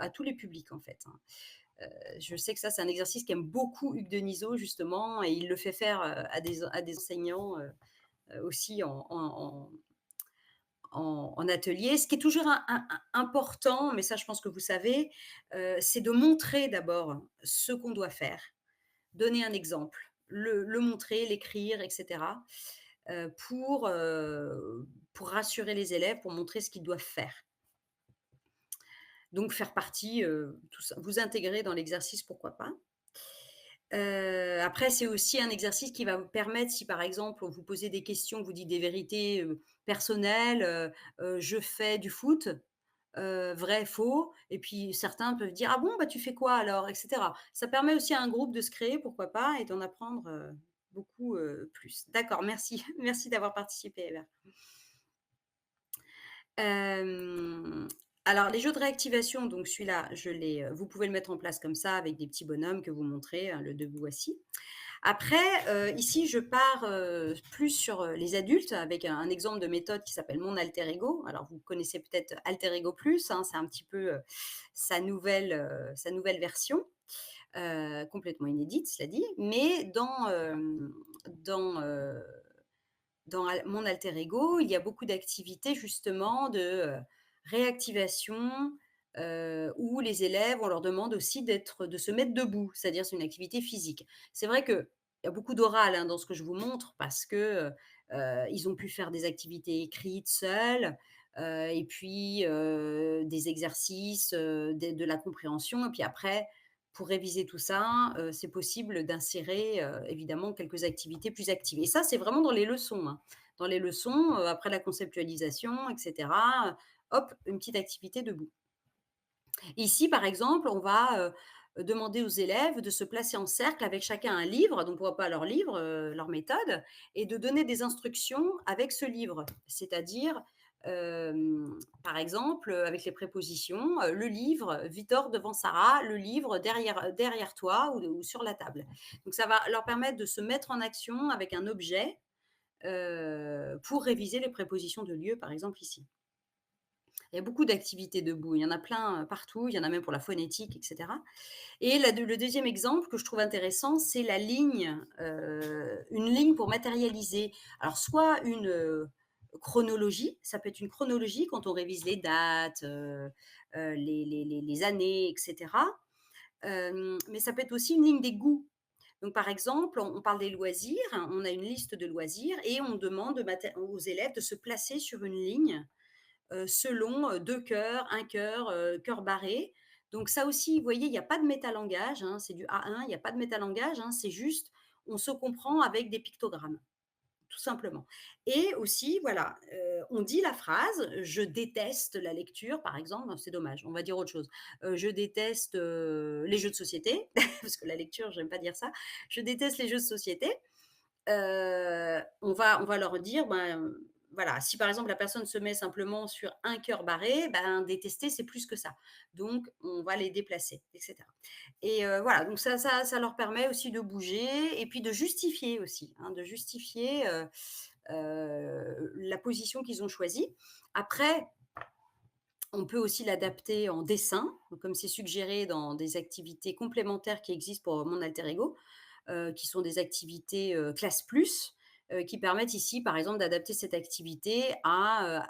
tous les publics en fait, hein. Je sais que ça, c'est un exercice qu'aime beaucoup Hugues Denisot justement et il le fait faire, à des enseignants, aussi en atelier. Ce qui est toujours important, mais ça je pense que vous savez, c'est de montrer d'abord ce qu'on doit faire. Donner un exemple, le montrer, l'écrire et cetera, heu, pour, heu, pour rassurer les élèves, pour montrer ce qu'ils doivent faire. Donc faire partie, tout ça vous intégrer dans l'exercice, pourquoi pas. Après c'est aussi un exercice qui va vous permettre si par exemple on vous posez des questions, vous dites des vérités, personnelles, «Je fais du foot», vrai, faux et puis certains peuvent dire: «Ah bon, bah, tu fais quoi alors?» et cetera. Ça permet aussi à un groupe de se créer, pourquoi pas et d'en apprendre, beaucoup, plus. D'accord, merci. Merci d'avoir participé, Eva. Hem, alors les jeux de réactivation, donc celui-là, vous pouvez le mettre en place comme ça avec des petits bonhommes que vous montrez, hein, le debout assis. Après, ici, je pars, plus sur, les adultes avec un exemple de méthode qui s'appelle Mon Alter Ego. Alors vous connaissez peut-être Alter Ego Plus, hein, c'est un petit peu, sa nouvelle version, complètement inédite, cela dit. Mais dans Mon Alter Ego, il y a beaucoup d'activités justement de, réactivation, où les élèves, on leur demande aussi de se mettre debout, c'est-à-dire c'est une activité physique. C'est vrai qu'il y a beaucoup d'oral, hein, dans ce que je vous montre parce que, ils ont pu faire des activités écrites seuls, et puis, des exercices, de la compréhension et puis après, pour réviser tout ça, c'est possible d'insérer, évidemment quelques activités plus actives et ça, c'est vraiment dans les leçons, hein. Dans les leçons, après la conceptualisation et cetera, hop, une petite activité debout. Ici, par exemple, on va, demander aux élèves de se placer en cercle avec chacun un livre, donc pourquoi pas leur livre, leur méthode et de donner des instructions avec ce livre. C'est-à-dire, par exemple, avec les prépositions, le livre, Victor devant Sarah, le livre derrière toi ou sur la table. Donc ça va leur permettre de se mettre en action avec un objet, pour réviser les prépositions de lieu, par exemple ici. Il y a beaucoup d'activités debout, il y en a plein, partout, il y en a même pour la phonétique et cetera et le deuxième exemple que je trouve intéressant, c'est une ligne pour matérialiser. Alors soit une, chronologie, ça peut être une chronologie quand on révise les dates, les années et cetera, mais ça peut être aussi une ligne des goûts. Donc par exemple, on parle des loisirs, on a une liste de loisirs et on demande aux élèves de se placer sur une ligne selon, 2 cœurs, 1 cœur, cœur barré. Donc ça aussi, vous voyez, il y a pas de métalangage, hein, c'est du A1, il y a pas de métalangage, hein, c'est juste on se comprend avec des pictogrammes, tout simplement. Et aussi, voilà, on dit la phrase: «Je déteste la lecture», par exemple, c'est dommage, on va dire autre chose. «Je déteste, les jeux de société», parce que la lecture, j'aime pas dire ça. «Je déteste les jeux de société». On va leur dire, ben, voilà, si par exemple la personne se met simplement sur un cœur barré, ben, détester, c'est plus que ça. Donc on va les déplacer, et cetera. Et voilà, donc ça leur permet aussi de bouger et puis de justifier aussi, hein, de justifier, la position qu'ils ont choisie. Après, on peut aussi l'adapter en dessin, comme c'est suggéré dans des activités complémentaires qui existent pour mon alter ego, qui sont des activités, classe plus, qui permettent ici, par exemple, d'adapter cette activité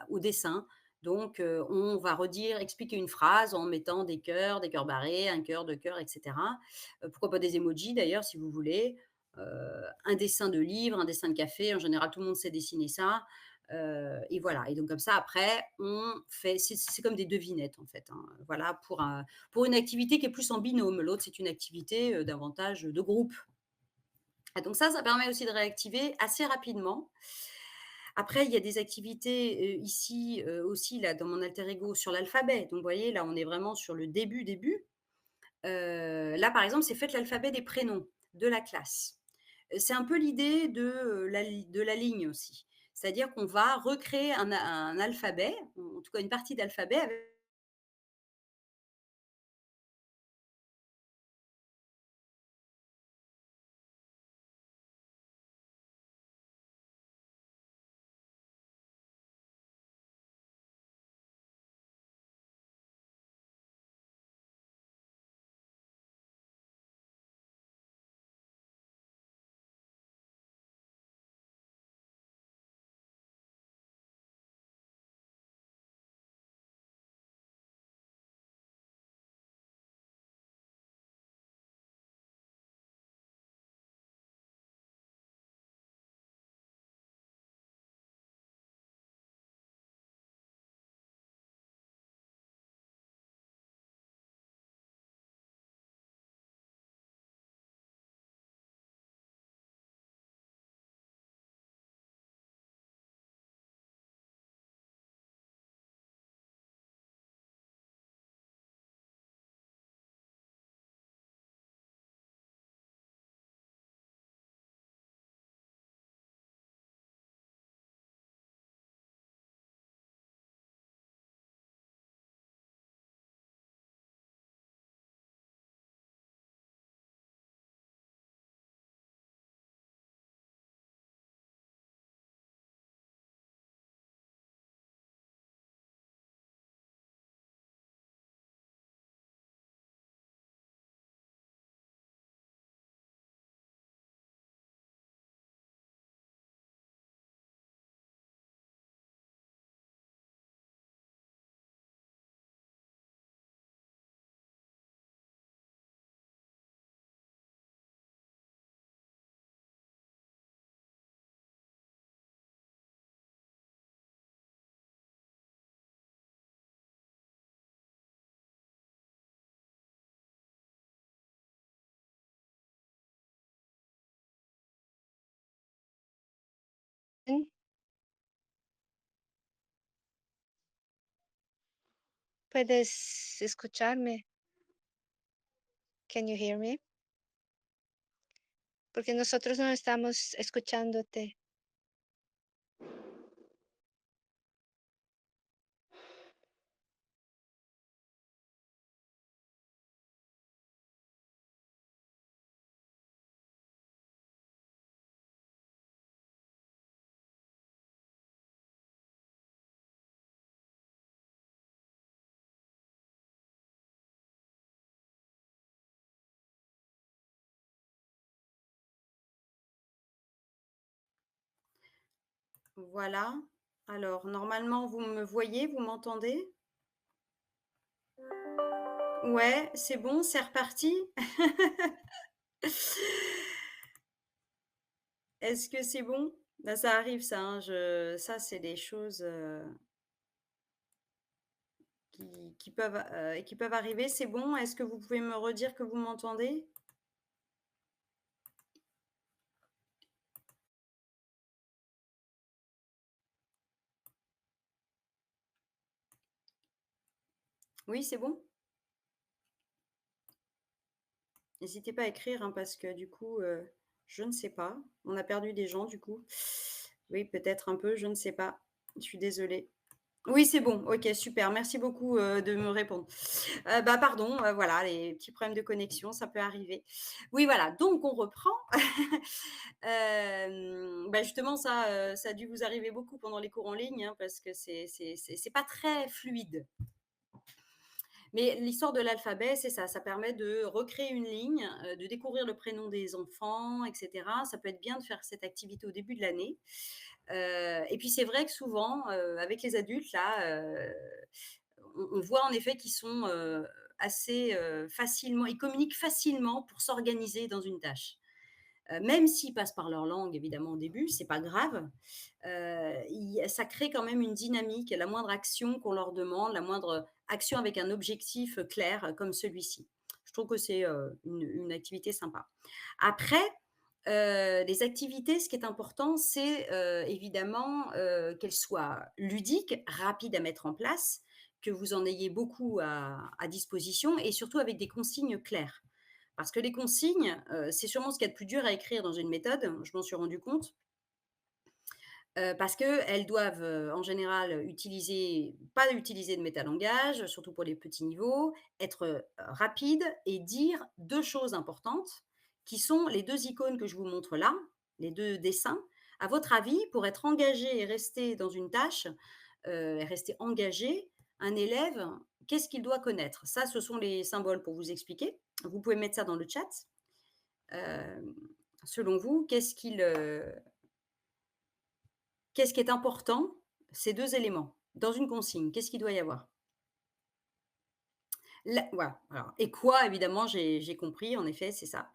au dessin. Donc, on va expliquer une phrase en mettant des cœurs barrés, un cœur, 2 cœurs, et cetera. Pourquoi pas des emojis d'ailleurs, si vous voulez. Un dessin de livre, un dessin de café, en général, tout le monde sait dessiner ça. Et voilà, et donc comme ça après on fait c'est comme des devinettes en fait, hein, voilà pour une activité qui est plus en binôme. L'autre, c'est une activité, davantage de groupe. Et donc ça permet aussi de réactiver assez rapidement. Après, il y a des activités, ici, aussi là dans mon alter ego sur l'alphabet. Donc vous voyez, là, on est vraiment sur le début, début. Là, par exemple, c'est faites l'alphabet des prénoms de la classe. C'est un peu l'idée de la ligne aussi. C'est-à-dire qu'on va recréer un alphabet, en tout cas une partie d'alphabet avec ¿Puedes escucharme? Can you hear me? Porque nosotros no estamos escuchándote. voilà. Alors normalement, vous me voyez, vous m'entendez? Ouais, c'est bon, c'est reparti? Est-ce que c'est bon? Bah, ça arrive ça, hein, ça c'est des choses, qui peuvent arriver. C'est bon? Est-ce que vous pouvez me redire que vous m'entendez? Oui, c'est bon? N'hésitez pas à écrire, hein, parce que du coup, je ne sais pas. On a perdu des gens du coup. Oui, peut-être un peu, je ne sais pas. Je suis désolée. Oui, c'est bon. OK, super. Merci beaucoup, de me répondre. Bah, pardon, voilà, les petits problèmes de connexion, ça peut arriver. Oui, voilà, donc on reprend. Bah, justement ça a dû vous arriver beaucoup pendant les cours en ligne, hein, parce que c'est pas très fluide. Mais l'histoire de l'alphabet, c'est ça, ça permet de recréer une ligne, de découvrir le prénom des enfants et cetera. Ça peut être bien de faire cette activité au début de l'année. Et puis c'est vrai que souvent, avec les adultes là, on voit en effet qu'ils sont, assez, facilement ils communiquent facilement pour s'organiser dans une tâche. Même s'ils passent par leur langue évidemment au début, c'est pas grave. Il ça crée quand même une dynamique. La moindre action qu'on leur demande, la moindre action avec un objectif, clair, comme celui-ci. Je trouve que c'est, une activité sympa. Après, les activités, ce qui est important, c'est, évidemment, qu'elles soient ludiques, rapides à mettre en place, que vous en ayez beaucoup à disposition et surtout avec des consignes claires. Parce que les consignes, c'est sûrement ce qu'il y a de plus dur à écrire dans une méthode, je m'en suis rendu compte, parce qu'elles doivent, en général, pas utiliser de métalangage, surtout pour les petits niveaux, être, rapides et dire 2 choses importantes, qui sont les 2 icônes que je vous montre là, les 2 dessins. À votre avis, pour être engagé et rester dans une tâche, et rester engagé, un élève, qu'est-ce qu'il doit connaître? Ça, ce sont les symboles pour vous expliquer. Vous pouvez mettre ça dans le chat. Hem, Selon vous, qu'est-ce qui est important, ces 2 éléments, dans une consigne? Qu'est-ce qu'il doit y avoir? La Voilà, alors et quoi évidemment, j'ai compris, en effet, c'est ça.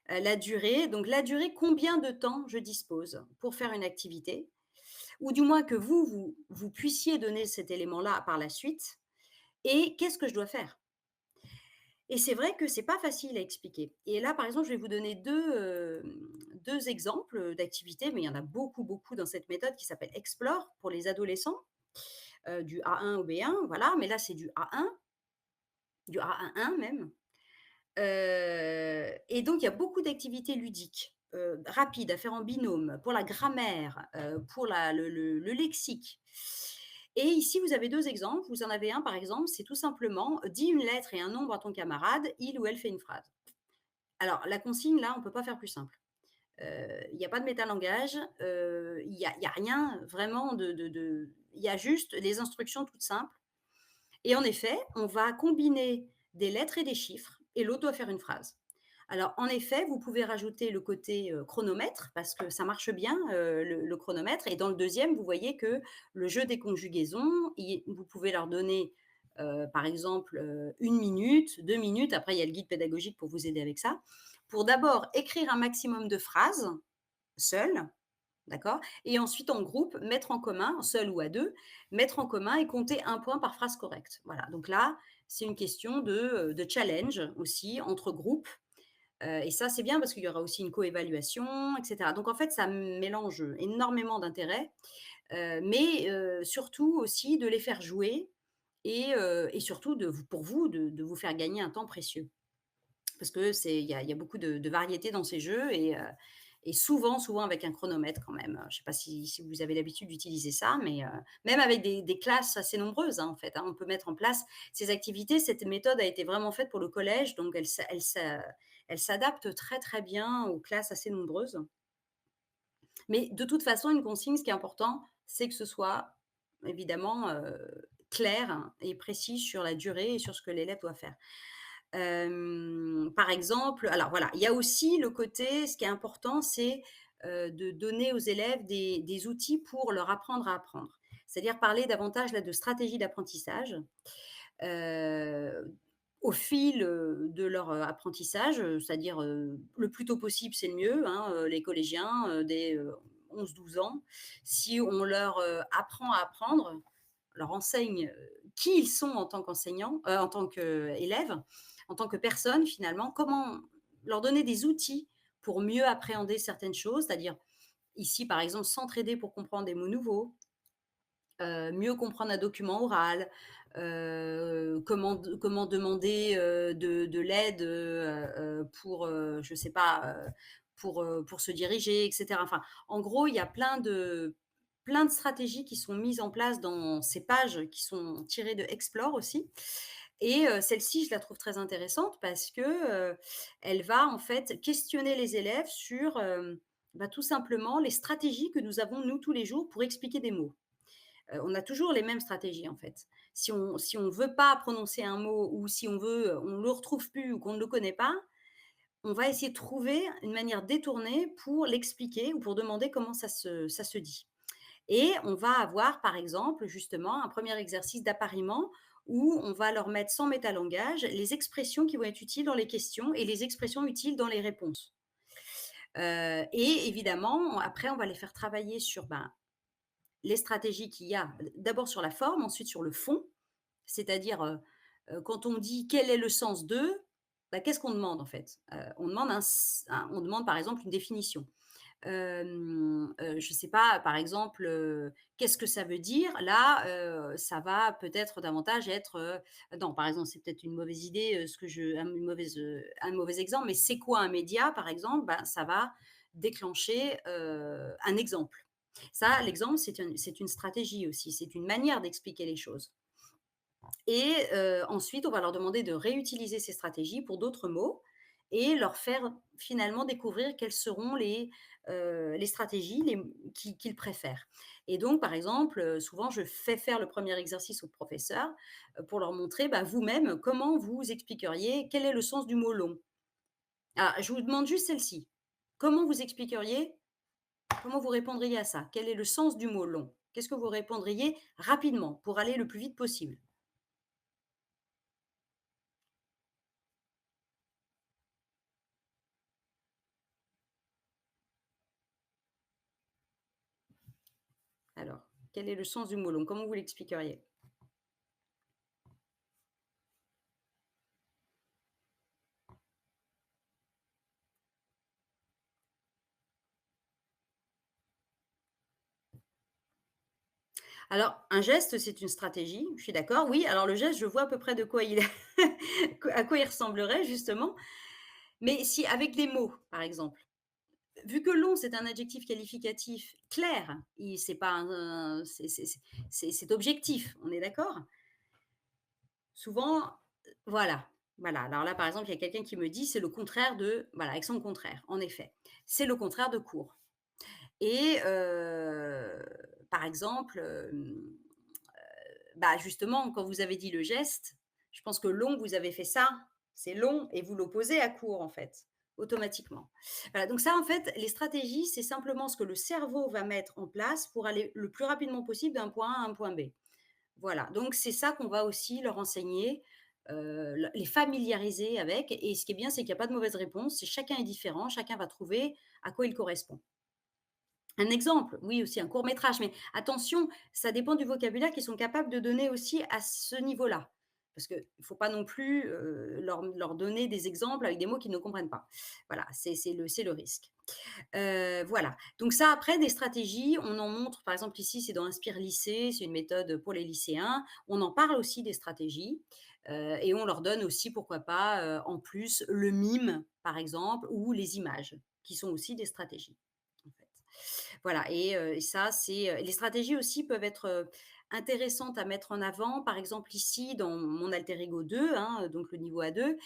La durée, donc la durée, combien de temps je dispose pour faire une activité? Ou du moins que vous puissiez donner cet élément-là par la suite et qu'est-ce que je dois faire? Et c'est vrai que c'est pas facile à expliquer. Et là, par exemple, je vais vous donner 2 exemples, d'activités, mais il y en a beaucoup, beaucoup dans cette méthode qui s'appelle Explore pour les adolescents, du A1 au B1, voilà, mais là, c'est du A1, du A11 même. Et donc il y a beaucoup d'activités ludiques, rapides à faire en binôme, pour la grammaire, pour la le lexique. Et ici, vous avez 2 exemples. Vous en avez un, par exemple, c'est tout simplement: «Dis une lettre et un nombre à ton camarade, il ou elle fait une phrase». Alors la consigne là, on ne peut pas faire plus simple. Il y a pas de métalangage, il y a rien vraiment il y a juste les instructions toutes simples et en effet, on va combiner des lettres et des chiffres et l'autre doit faire une phrase. Alors en effet, vous pouvez rajouter le côté, chronomètre parce que ça marche bien, le chronomètre et dans le deuxième, vous voyez que le jeu des conjugaisons, vous pouvez leur donner, par exemple, 1 minute, 2 minutes, après il y a le guide pédagogique pour vous aider avec ça, pour d'abord écrire un maximum de phrases, seul. D'accord? Et ensuite, en groupe, mettre en commun, seul ou à 2, mettre en commun et compter un point par phrase correcte. Voilà, donc là, c'est une question de challenge aussi entre groupes, et ça, c'est bien parce qu'il y aura aussi une coévaluation et cetera. Donc en fait, ça mélange énormément d'intérêts, mais surtout aussi de les faire jouer et surtout pour vous, de vous faire gagner un temps précieux. Parce que il y a beaucoup de variété dans ces jeux et souvent avec un chronomètre quand même. Je ne sais pas si vous avez l'habitude d'utiliser ça, mais même avec des classes assez nombreuses, hein, en fait, hein, on peut mettre en place ces activités. Cette méthode a été vraiment faite pour le collège, donc elle s'adapte très, très bien aux classes assez nombreuses. Mais de toute façon, une consigne, ce qui est important, c'est que ce soit évidemment, clair et précis sur la durée et sur ce que l'élève doit faire. Par exemple, alors voilà, il y a aussi le côté, ce qui est important, c'est, de donner aux élèves des outils pour leur apprendre à apprendre. C'est-à-dire parler davantage là de stratégie d'apprentissage, heu, au fil, de leur, apprentissage, c'est-à-dire, le plus tôt possible, c'est le mieux, hein, les collégiens, dès, 11-12 ans. Si on leur, apprend à apprendre, leur enseigne, qui ils sont en tant qu'enseignants, en tant qu'élèves, en tant que personne finalement, comment leur donner des outils pour mieux appréhender certaines choses, c'est-à-dire ici, par exemple, s'entraider pour comprendre des mots nouveaux, mieux comprendre un document oral, comment demander, de l'aide, pour, je sais pas, pour se diriger et cetera. Enfin, en gros, il y a plein de stratégies qui sont mises en place dans ces pages qui sont tirées de Explore aussi et celle-ci, je la trouve très intéressante parce que, elle va en fait questionner les élèves sur, bah, tout simplement les stratégies que nous avons nous tous les jours pour expliquer des mots. On a toujours les mêmes stratégies en fait. Si on veut pas prononcer un mot ou si on veut, on le retrouve plus ou qu'on ne le connaît pas, on va essayer de trouver une manière détournée pour l'expliquer ou pour demander comment ça se dit. Et on va avoir, par exemple, justement, un premier exercice d'appariement où on va leur mettre sans métalangage les expressions qui vont être utiles dans les questions et les expressions utiles dans les réponses. Et évidemment, après, on va les faire travailler sur ben, les stratégies qu'il y a, d'abord sur la forme, ensuite sur le fond, c'est-à-dire quand on dit quel est le sens de, bah, qu'est-ce qu'on demande en fait. On demande on demande par exemple une définition. Je sais pas, par exemple, qu'est-ce que ça veut dire? Là, ça va peut-être davantage être, non, par exemple, c'est peut-être une mauvaise idée, ce que je un mauvais exemple, mais c'est quoi un média, par exemple? Ben, ça va déclencher, un exemple. Ça, l'exemple, c'est une stratégie aussi, c'est une manière d'expliquer les choses et ensuite, on va leur demander de réutiliser ces stratégies pour d'autres mots et leur faire finalement découvrir quelles seront les stratégies qu'ils préfèrent. Et donc, par exemple, souvent, je fais faire le premier exercice aux professeurs, pour leur montrer, bah, vous-même, comment vous expliqueriez quel est le sens du mot «long». Ah, je vous demande juste celle-ci. Comment vous expliqueriez comment vous répondriez à ça? Quel est le sens du mot «long»? Qu'est-ce que vous répondriez rapidement pour aller le plus vite possible? Alors, quel est le sens du mot long? Comment vous l'expliqueriez? Alors, un geste, c'est une stratégie, je suis d'accord, oui. Alors le geste, je vois à peu près de quoi il à quoi il ressemblerait justement. Mais si avec des mots, par exemple, vu que long, c'est un adjectif qualificatif clair, c'est pas c'est objectif, on est d'accord? Souvent, voilà, voilà. Alors là, par exemple, il y a quelqu'un qui me dit: «C'est le contraire de», voilà, avec son contraire, en effet. C'est le contraire de court et par exemple, bah, justement, quand vous avez dit le geste, je pense que long, vous avez fait ça, c'est long et vous l'opposez à court, en fait, automatiquement. Voilà, donc ça, en fait, les stratégies, c'est simplement ce que le cerveau va mettre en place pour aller le plus rapidement possible d'un point A à un point B. Voilà, donc c'est ça qu'on va aussi leur enseigner, les familiariser avec et ce qui est bien, c'est qu'il y a pas de mauvaise réponse, c'est chacun est différent, chacun va trouver à quoi il correspond. Un exemple, oui aussi un court métrage, mais attention, ça dépend du vocabulaire qu'ils sont capables de donner aussi à ce niveau-là. Parce qu'il ne faut pas non plus, leur donner des exemples avec des mots qu'ils ne comprennent pas. Voilà, c'est le risque. Voilà, donc ça après des stratégies, on en montre par exemple ici, c'est dans Inspire Lycée, c'est une méthode pour les lycéens. On en parle aussi des stratégies, et on leur donne aussi pourquoi pas, en plus le mime par exemple ou les images qui sont aussi des stratégies, en fait. Voilà et ça c'est, les stratégies aussi peuvent être, intéressantes à mettre en avant. Par exemple ici dans mon alter ego 2, hein, donc le niveau A2,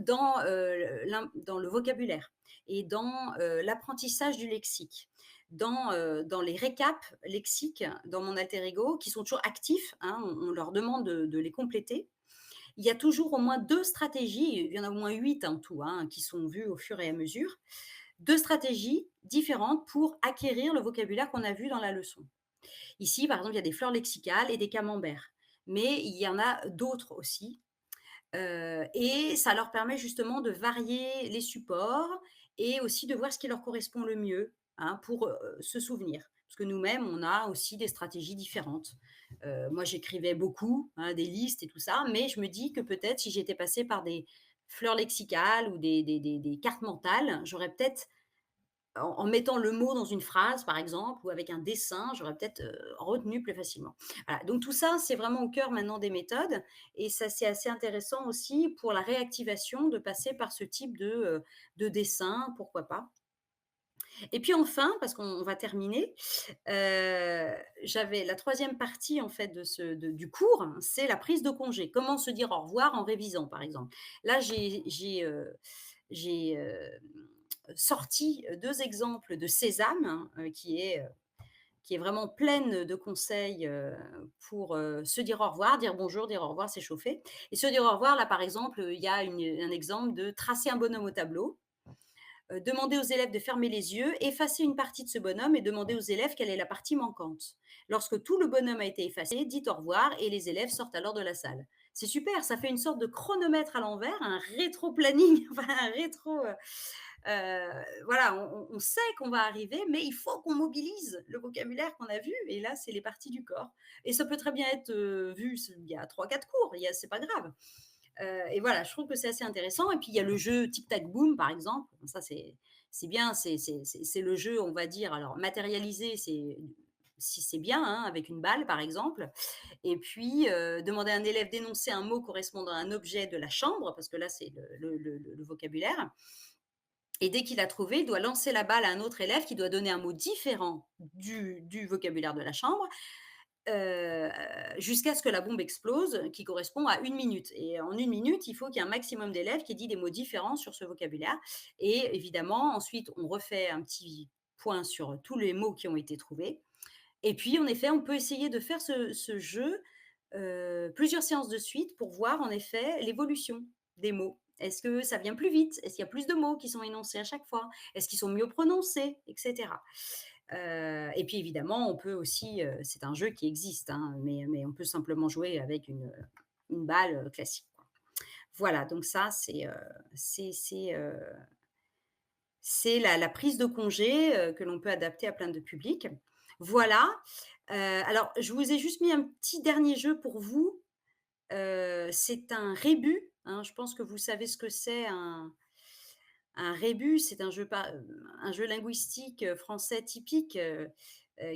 dans le vocabulaire et dans, l'apprentissage du lexique. Dans les récaps lexiques dans mon alter ego qui sont toujours actifs, hein, on leur demande de les compléter. Il y a toujours au moins 2 stratégies, il y en a au moins 8 en tout, hein, qui sont vues au fur et à mesure. 2 stratégies différentes pour acquérir le vocabulaire qu'on a vu dans la leçon. Ici, par exemple, il y a des fleurs lexicales et des camemberts, mais il y en a d'autres aussi, et ça leur permet justement de varier les supports et aussi de voir ce qui leur correspond le mieux, hein, pour, se souvenir. Parce que nous-mêmes, on a aussi des stratégies différentes. Moi, j'écrivais beaucoup, hein, des listes et tout ça, mais je me dis que peut-être si j'étais passée par des fleurs lexicales ou des cartes mentales, j'aurais peut-être en mettant le mot dans une phrase, par exemple, ou avec un dessin, j'aurais peut-être, retenu plus facilement. Voilà, donc tout ça, c'est vraiment au cœur maintenant des méthodes et ça, c'est assez intéressant aussi pour la réactivation de passer par ce type de dessin, pourquoi pas. Et puis enfin, parce qu'on va terminer, j'avais la troisième partie en fait du cours, hein, c'est la prise de congé. Comment se dire au revoir en révisant, par exemple. Là, j'ai sorti 2 exemples de Sésame, hein, qui est vraiment pleine de conseils, pour, se dire au revoir, dire bonjour, dire au revoir, s'échauffer et se dire au revoir, là, par exemple, il y a un exemple de tracer un bonhomme au tableau, demander aux élèves de fermer les yeux, effacer une partie de ce bonhomme et demander aux élèves quelle est la partie manquante. Lorsque tout le bonhomme a été effacé, dites au revoir et les élèves sortent alors de la salle. C'est super, ça fait une sorte de chronomètre à l'envers, un rétro-planning, enfin un rétro. Voilà, on sait qu'on va arriver, mais il faut qu'on mobilise le vocabulaire qu'on a vu. Et là, c'est les parties du corps. Et ça peut très bien être vu il y a 3, 4 cours, c'est pas grave. Et voilà, je trouve que c'est assez intéressant. Et puis il y a le jeu Tic Tac Boom, par exemple. Ça, c'est bien. C'est le jeu, on va dire. Alors matérialisé, c'est si c'est bien, hein, avec une balle, par exemple. Et puis demander à un élève d'énoncer un mot correspondant à un objet de la chambre, parce que là, c'est le vocabulaire. Et dès qu'il a trouvé, il doit lancer la balle à un autre élève qui doit donner un mot différent du vocabulaire de la chambre heu, jusqu'à ce que la bombe explose, qui correspond à 1 minute. Et en 1 minute, il faut qu'il y ait un maximum d'élèves qui aient dit des mots différents sur ce vocabulaire. Et évidemment, ensuite, on refait un petit point sur tous les mots qui ont été trouvés. Et puis, en effet, on peut essayer de faire ce jeu, plusieurs séances de suite pour voir, en effet, l'évolution des mots. Est-ce que ça vient plus vite? Est-ce qu'il y a plus de mots qui sont énoncés à chaque fois? Est-ce qu'ils sont mieux prononcés? Et cetera. Et puis évidemment, on peut aussi, c'est un jeu qui existe, hein, mais on peut simplement jouer avec une balle, classique, quoi. Voilà, donc ça, c'est c'est, heu, c'est la prise de congé, que l'on peut adapter à plein de publics. Voilà, alors je vous ai juste mis un petit dernier jeu pour vous, c'est un rébus, hein. Je pense que vous savez ce que c'est un rébus. C'est un jeu linguistique, français typique,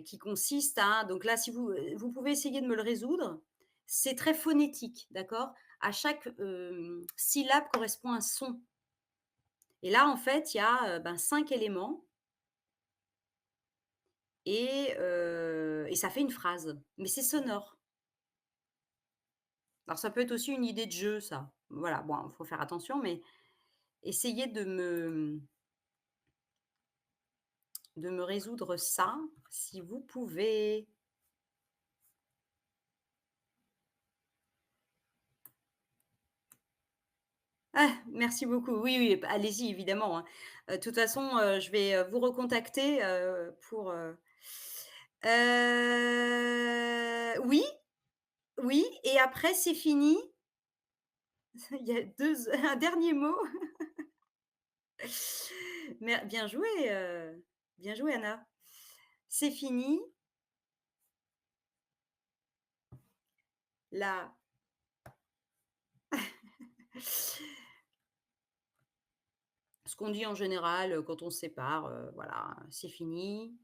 qui consiste à donc là, si vous pouvez essayer de me le résoudre. C'est très phonétique, d'accord? À chaque, syllabe correspond un son et là, en fait, il y a, 5 éléments et ça fait une phrase, mais c'est sonore. Alors ça peut être aussi une idée de jeu ça. Voilà, bon, il faut faire attention, mais essayez de me résoudre ça, si vous pouvez. Ah, merci beaucoup. Oui, oui, bah, allez-y évidemment, hein. De toute façon, je vais, vous recontacter, pour, oui, oui et après c'est fini. Il y a 2 un dernier mot. Bien joué, bien joué Anna. C'est fini, la ce qu'on dit en général, quand on se sépare, voilà, c'est fini.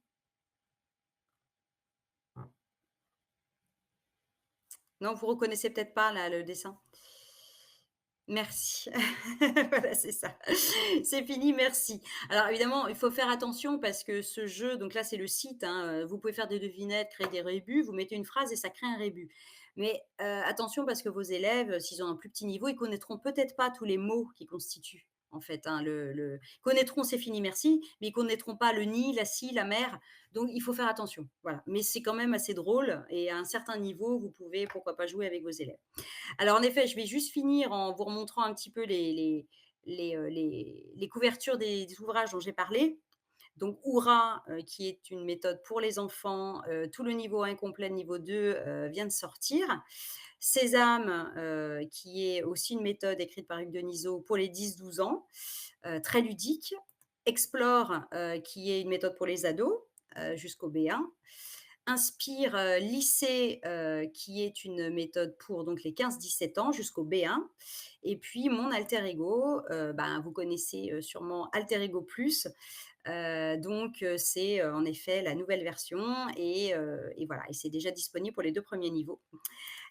Non, vous reconnaissez peut-être pas là, le dessin? Merci. Voilà, c'est ça. C'est fini, merci. Alors évidemment, il faut faire attention parce que ce jeu donc là, c'est le site, hein, vous pouvez faire des devinettes, créer des rébus, vous mettez une phrase et ça crée un rébus. Mais, attention parce que vos élèves, s'ils ont un plus petit niveau, ils connaîtront peut-être pas tous les mots qui constituent, en fait, hein, ils connaîtront «c'est fini, merci», mais ils connaîtront pas le «ni», la «si», la «mer», donc il faut faire attention, voilà. Mais c'est quand même assez drôle et à un certain niveau, vous pouvez, pourquoi pas, jouer avec vos élèves. Alors en effet, je vais juste finir en vous remontrant un petit peu les couvertures des ouvrages dont j'ai parlé. Donc Oura, qui est une méthode pour les enfants, tout le niveau 1 complet, le niveau 2, vient de sortir. Sésame, qui est aussi une méthode écrite par Hugues Denisot pour les 10-12 ans, très ludique. Explore, qui est une méthode pour les ados, jusqu'au B1. Inspire, lycée, qui est une méthode pour donc les 15-17 ans jusqu'au B1 et puis mon alter ego, ben, vous connaissez, sûrement Alter Ego Plus, donc c'est, en effet la nouvelle version et voilà et c'est déjà disponible pour les 2 premiers niveaux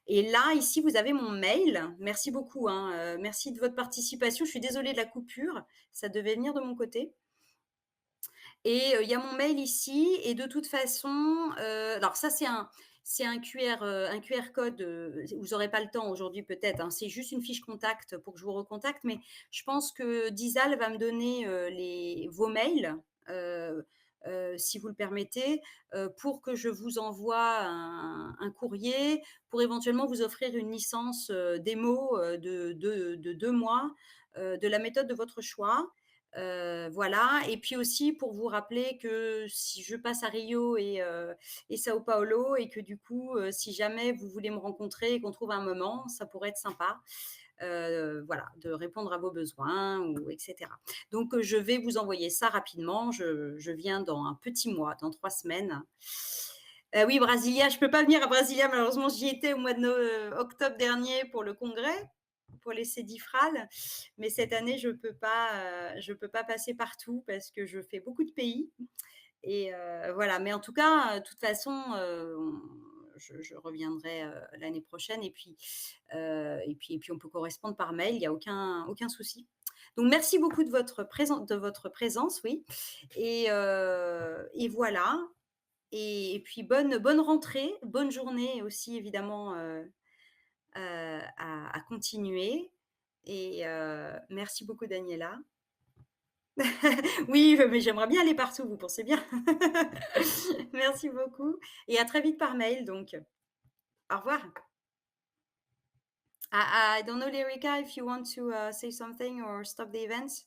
et là, ici, vous avez mon mail. Merci beaucoup, hein, merci de votre participation. Je suis désolée de la coupure, ça devait venir de mon côté. Et il y a mon mail ici et de toute façon, alors ça c'est un QR code, vous aurez pas le temps aujourd'hui peut-être, hein, c'est juste une fiche contact pour que je vous recontacte, mais je pense que Dizal va me donner, les vos mails, heu si vous le permettez, pour que je vous envoie un courrier pour éventuellement vous offrir une licence, démo, de 2 mois, de la méthode de votre choix. Voilà et puis aussi pour vous rappeler que si je passe à Rio et Sao Paulo et que du coup, si jamais vous voulez me rencontrer et qu'on trouve un moment, ça pourrait être sympa, voilà, de répondre à vos besoins ou et cetera. Donc, je vais vous envoyer ça rapidement. Je viens dans un petit mois, dans 3 semaines. Oui, Brasilia, je peux pas venir à Brasilia malheureusement, j'y étais au mois de octobre dernier pour le congrès, pour les Cédifrales, mais cette année je peux pas passer partout parce que je fais beaucoup de pays et voilà. Mais en tout cas, de toute façon, je reviendrai, l'année prochaine et puis on peut correspondre par mail, il y a aucun souci. Donc merci beaucoup de votre présence, oui et voilà et puis bonne rentrée, bonne journée aussi évidemment, à continuer et merci beaucoup Daniela. Oui, mais j'aimerais bien aller partout, vous pensez bien. Merci beaucoup et à très vite par mail donc. Au revoir. I don't know, Lyrica, if you want to say something or stop the event.